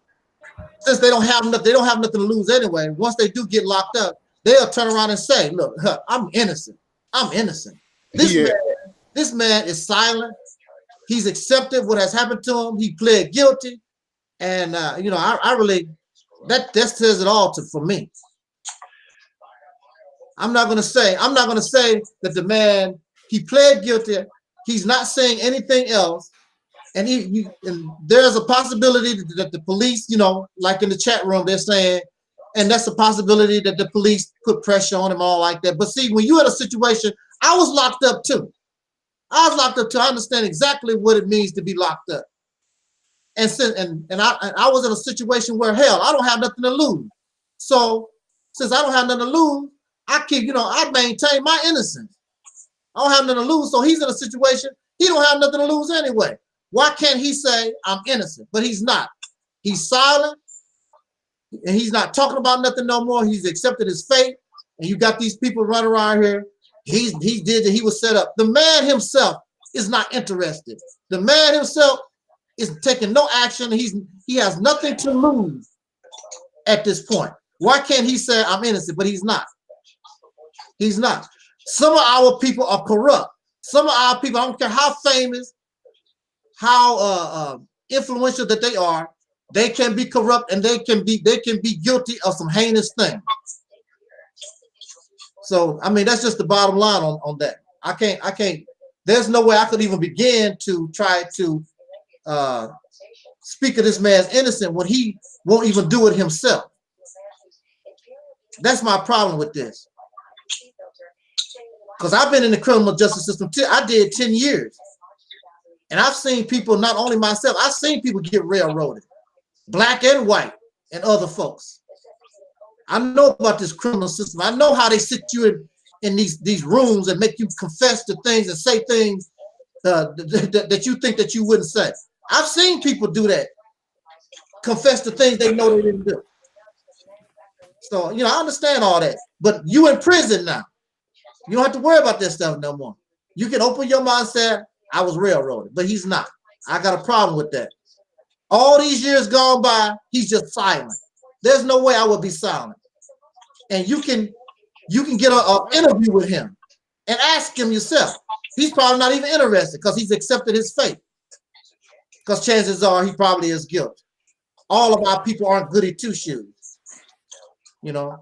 since they don't have nothing to lose anyway. Once they do get locked up, they'll turn around and say, "Look, I'm innocent. I'm innocent." This man is silent. He's accepted what has happened to him. He pled guilty, and you know, I really that says it all for me. I'm not gonna say that the man, he pled guilty. He's not saying anything else. And there's a possibility that the police, you know, like in the chat room, they're saying, and that's a possibility that the police put pressure on him, all like that. But see, when you're in a situation, I was locked up too. I understand exactly what it means to be locked up. And I was in a situation where, hell, I don't have nothing to lose. So since I don't have nothing to lose, I maintain my innocence. I don't have nothing to lose. So he's in a situation, he don't have nothing to lose anyway. Why can't he say I'm innocent? But he's not. He's silent, and he's not talking about nothing no more. He's accepted his fate, and you got these people running around here. He was set up. The man himself is not interested. The man himself is taking no action. He has nothing to lose at this point. Why can't he say I'm innocent? But he's not. He's not. Some of our people are corrupt. Some of our people, I don't care how famous, how influential that they can be corrupt, and they can be guilty of some heinous things. So I mean, that's just the bottom line on that. I can't. There's no way I could even begin to try to speak of this man's innocent when he won't even do it himself. That's my problem with this. Because I've been in the criminal justice system. I did 10 years. And I've seen people, not only myself, I've seen people get railroaded, black and white, and other folks. I know about this criminal system. I know how they sit you in these rooms and make you confess to things and say things that you think that you wouldn't say. I've seen people do that, confess to things they know they didn't do. So, you know, I understand all that. But you in prison now. You don't have to worry about that stuff no more. You can open your mouth and say, I was railroaded, but he's not. I got a problem with that. All these years gone by, he's just silent. There's no way I would be silent. And you can get an interview with him and ask him yourself. He's probably not even interested because he's accepted his fate. Because chances are he probably is guilty. All of our people aren't goody two-shoes. You know,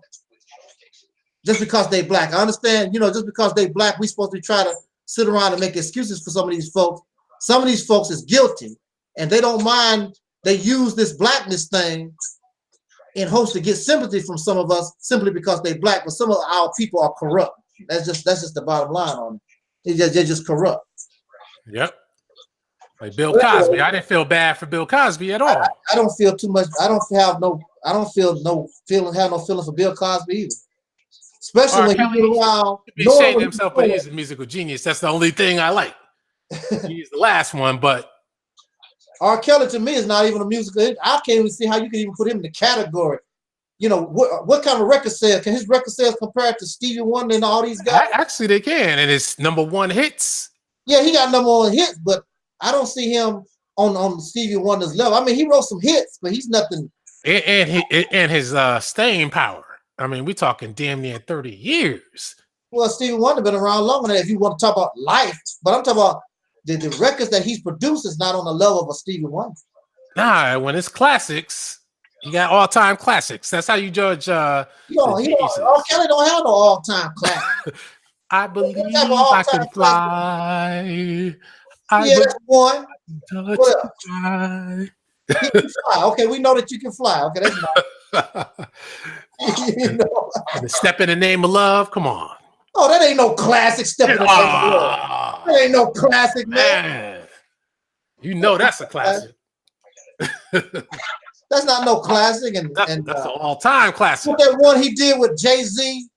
just because they black. I understand, you know, just because they black, we're supposed to try to sit around and make excuses for some of these folks. Some of these folks is guilty, and they don't mind. They use this blackness thing in hopes to get sympathy from some of us simply because they black. But some of our people are corrupt. That's just the bottom line on it. They're just corrupt.
Yep. Like Bill Cosby. I didn't feel bad for Bill Cosby at all. I
don't feel too much. I don't have no feeling for Bill Cosby either. Especially when he get around.
He ashamed himself, but he's a musical genius. That's the only thing I like. He's the last one, but
R. Kelly to me is not even a musical. I can't even see how you can even put him in the category. You know, what kind of record sales? Can his record sales compare to Stevie Wonder and all these guys?
Actually, they can, and it's #1 hits.
Yeah, he got #1 hits, but I don't see him on Stevie Wonder's level. I mean, he wrote some hits, but he's nothing.
And his staying power. I mean, we're talking damn near 30 years.
Well, Stevie Wonder been around longer than that if you want to talk about life. But I'm talking about the records that he's produced is not on the level of a Stevie Wonder.
Nah, when it's classics, you got all-time classics. That's how you judge.
R. Kelly don't have no all-time classics.
I believe I can fly.
That's one.
What else?
He can fly. Okay, we know that you can fly. Okay, that's not. You know.
Step in the Name of Love. Come on.
Oh, that ain't no classic. Step in the Name of Love. That ain't no classic, man.
You know that's a classic.
That's not no classic. And
that's an all-time classic.
What that one he did with Jay-Z,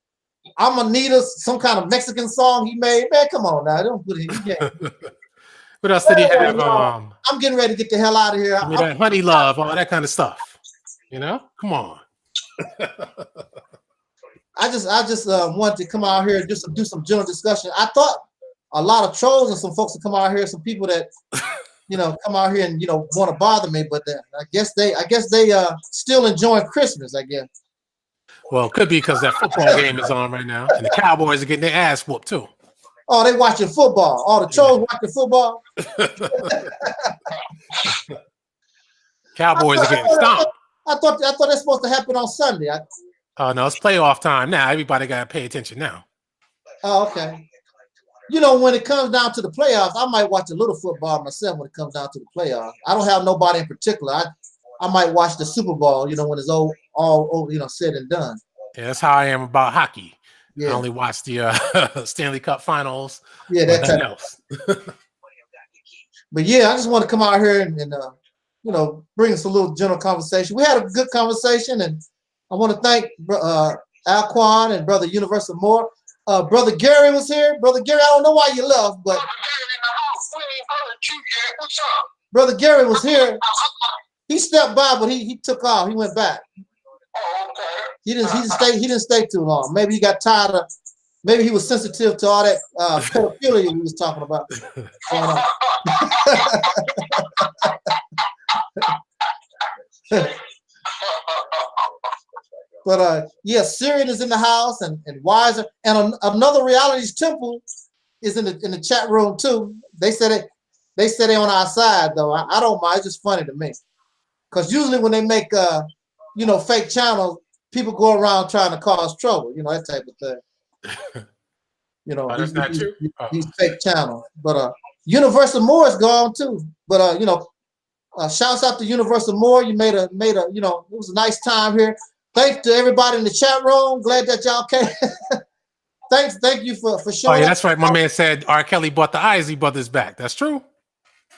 I'm gonna need us some kind of Mexican song he made. Man, come on now, don't put it in.
What else did he have?
I'm getting ready to get the hell out of here.
I mean, that Honey Love, all that kind of stuff. You know, come on.
I just wanted to come out here and just do some general discussion. I thought a lot of trolls and some folks would come out here, some people that come out here and want to bother me, but I guess they still enjoying Christmas, I guess.
Well, it could be because that football game is on right now, and the Cowboys are getting their ass whooped too.
Oh, they watching football. All the trolls watching football.
Cowboys are getting stomped.
I thought that's supposed to happen on Sunday.
Oh no, it's playoff time now. Everybody got to pay attention now.
Oh, okay. When it comes down to the playoffs, I might watch a little football myself when it comes down to the playoffs. I don't have nobody in particular. I might watch the Super Bowl, when it's all over, said and done.
Yeah, that's how I am about hockey.
Yeah.
I only watch the Stanley Cup Finals.
Yeah, that's
nothing else.
But yeah, I just want to come out here and bring us a little general conversation. We had a good conversation, and I want to thank Alquan and Brother Universal Moore. Brother Gary was here. Brother Gary, I don't know why you left, but Brother Gary was here. He stepped by, but he took off. He went back.
Oh, okay.
He didn't stay too long. Maybe he got tired of. Maybe he was sensitive to all that pedophilia we was talking about. But yeah, Syrian is in the house, and Wiser, and another Reality's Temple is in the chat room too. They said they on our side though. I don't mind. It's just funny to me, because usually when they make fake channels, people go around trying to cause trouble. That type of thing.
That's not true.
These fake channels. But Universal Moore is gone too. But shouts out to Universal Moore. You made a it was a nice time here. Thanks to everybody in the chat room. Glad that y'all came. Thank you for showing.
Oh yeah, that's right. My man said R. Kelly brought the Isley Brothers back. That's true.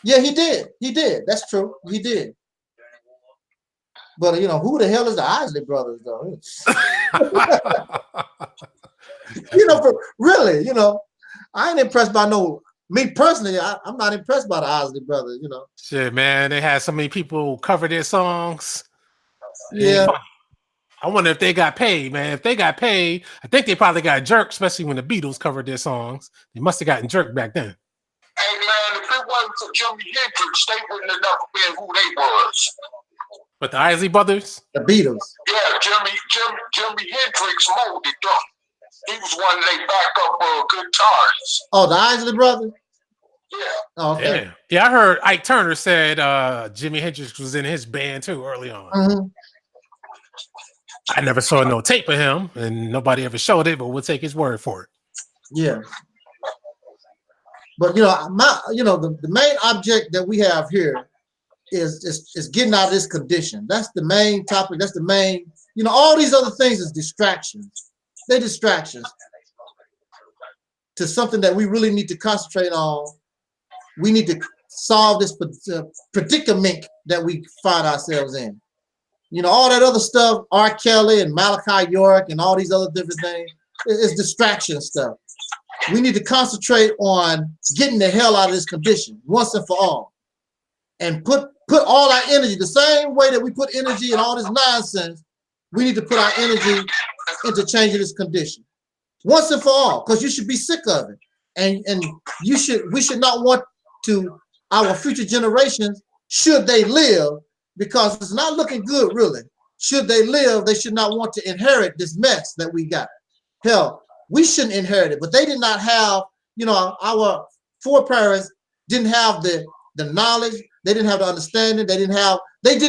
Yeah, he did. That's true. He did. But who the hell is the Isley Brothers though? Really, I ain't impressed by me personally. I'm not impressed by the Isley Brothers.
Shit, man, they had so many people cover their songs.
Yeah.
I wonder if they got paid, man. If they got paid, I think they probably got jerked, especially when the Beatles covered their songs. They must have gotten jerked back then.
Hey, man, if it wasn't for Jimi Hendrix, they wouldn't have never been who they was.
But the Isley Brothers?
The Beatles.
Yeah, Jimi Hendrix molded them. He was one of their backup guitarists.
Oh, the Isley Brothers?
Yeah.
Oh, okay.
Yeah, I heard Ike Turner said Jimi Hendrix was in his band too early on.
Mm-hmm.
I never saw no tape of him, and nobody ever showed it, but we'll take his word for it.
Yeah. But the main object that we have here is getting out of this condition. That's the main topic. That's the main. All these other things is distractions. They're distractions to something that we really need to concentrate on. We need to solve this predicament that we find ourselves in. All that other stuff, R. Kelly and Malachi York and all these other different things, it's distraction stuff. We need to concentrate on getting the hell out of this condition once and for all, and put all our energy the same way that we put energy in all this nonsense. We need to put our energy into changing this condition once and for all, because you should be sick of it, and we should not want to our future generations, should they live, because it's not looking good really. Should they live, they should not want to inherit this mess that we got. Hell, we shouldn't inherit it, but they did not have, our foreparents didn't have the knowledge, they didn't have the understanding, they didn't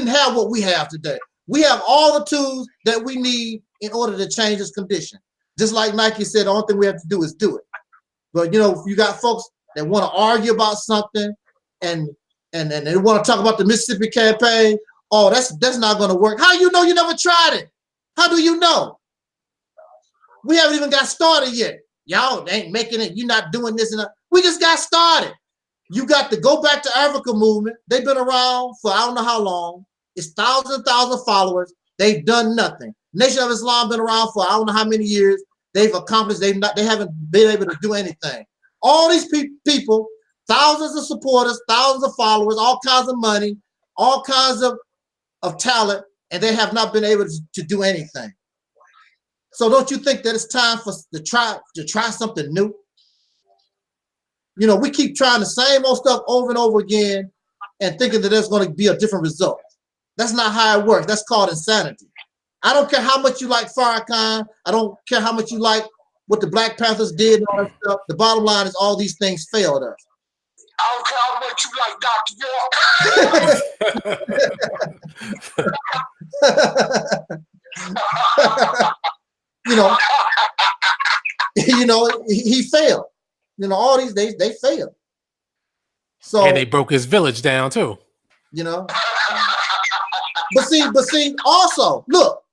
have what we have today. We have all the tools that we need in order to change this condition. Just like Nike said, the only thing we have to do is do it. But you got folks that want to argue about something and they want to talk about the Mississippi campaign. Oh, that's not going to work. How you never tried it? How do you know? We haven't even got started yet. Y'all ain't making it. You're not doing this and that. We just got started. You got to go back to Africa movement. They've been around for I don't know how long. It's thousands and thousands of followers. They've done nothing. Nation of Islam been around for I don't know how many years. They've accomplished. They haven't been able to do anything. All these people, thousands of supporters, thousands of followers, all kinds of money, all kinds of talent, and they have not been able to do anything. So don't you think that it's time for to try something new? You know, we keep trying the same old stuff over and over again and thinking that there's going to be a different result. That's not how it works. That's called insanity. I don't care how much you like Farrakhan. I don't care how much you like what the Black Panthers did and all that stuff. The bottom line is all these things failed us.
I don't care how much you like Dr. York. He failed. You know, all these days they failed. So
and they broke his village down too.
You know. But see, also, look,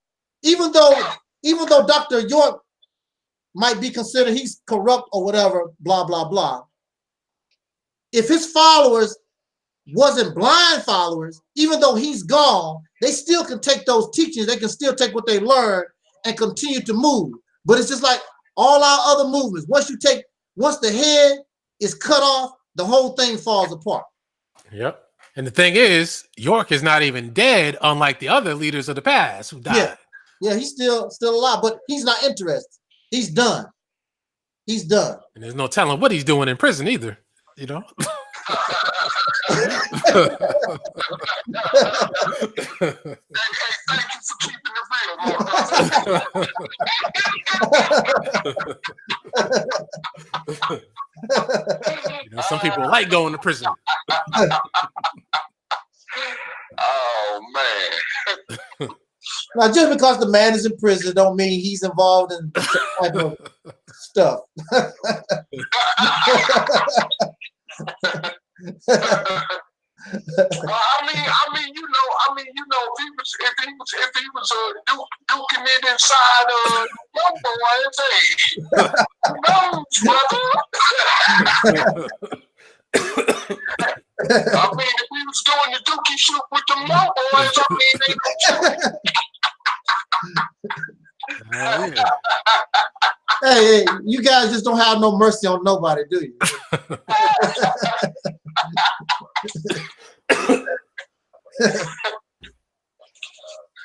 even though Dr. York might be considered he's corrupt or whatever, blah, blah, blah. If his followers wasn't blind followers, even though he's gone, they still can take those teachings, they can still take what they learned and continue to move. But it's just like all our other movements. Once the head is cut off, the whole thing falls apart.
Yep. And the thing is, York is not even dead, unlike the other leaders of the past who died.
Yeah, he's still alive, but he's not interested. He's done. He's done.
And there's no telling what he's doing in prison either, you know?
Thank you for keeping it real,
you know, some people like going to prison.
Oh man.
Now, just because the man is in prison don't mean he's involved in some type of stuff.
Well, I mean, you know, if he was duking it inside young boys, hey, who knows, brother? I mean, if he was doing the dookie shoot with the young boys, I mean,
Hey, you guys just don't have no mercy on nobody, do you?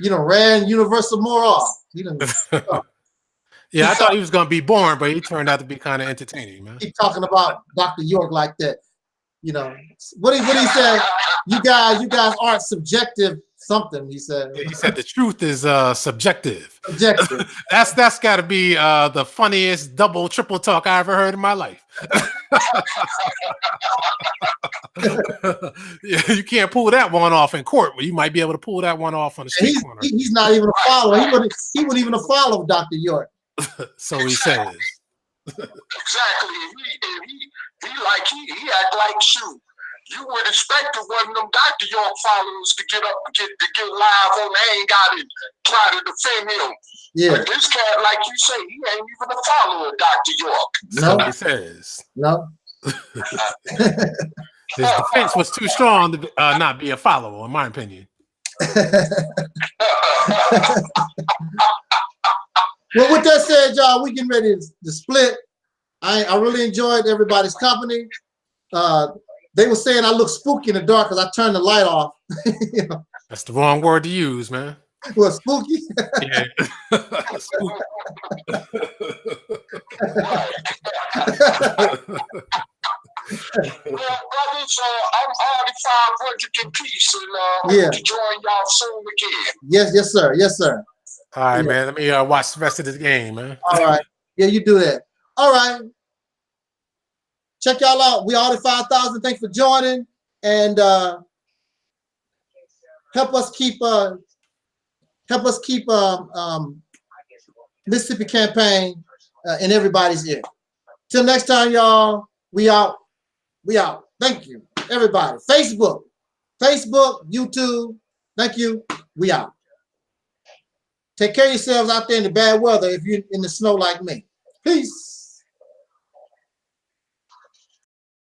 You done ran Universal more off.
Yeah, I thought he was going to be boring, but he turned out to be kind of entertaining, man.
Keep talking about Dr. York like that. You know, what he said, you guys aren't subjective something, he said.
He said the truth is subjective.
Subjective.
That's got to be the funniest double, triple talk I ever heard in my life. Yeah, you can't pull that one off in court, but you might be able to pull that one off on the street corner.
He's not even a follower. He wouldn't even follow Dr. York.
So he says.
Exactly. He act like shoot. You would expect one of them Dr. York followers to get live on. They ain't got to try to defend him.
Yeah.
But this cat, like you say, he ain't even a follower of Dr. York.
No.
So he says.
No.
His defense was too strong to not be a follower, in my opinion.
Well, with that said, y'all, we getting ready to split. I really enjoyed everybody's company. They were saying I look spooky in the dark because I turned the light off. You know?
That's the wrong word to use, man.
What, spooky?
Yeah. Spooky.
Well, brothers, I'm already 500 in peace, and
yeah.
to join y'all soon again.
Yes, sir. Yes, sir.
All right, man. Let me watch the rest of this game, man.
All right. Yeah, you do that. All right. Check y'all out. We already 5,000. Thanks for joining, and help us keep Mississippi campaign in everybody's ear. Till next time, y'all. We out. We out. Thank you, everybody. Facebook, YouTube. Thank you. We out. Take care of yourselves out there in the bad weather if you're in the snow like me. Peace.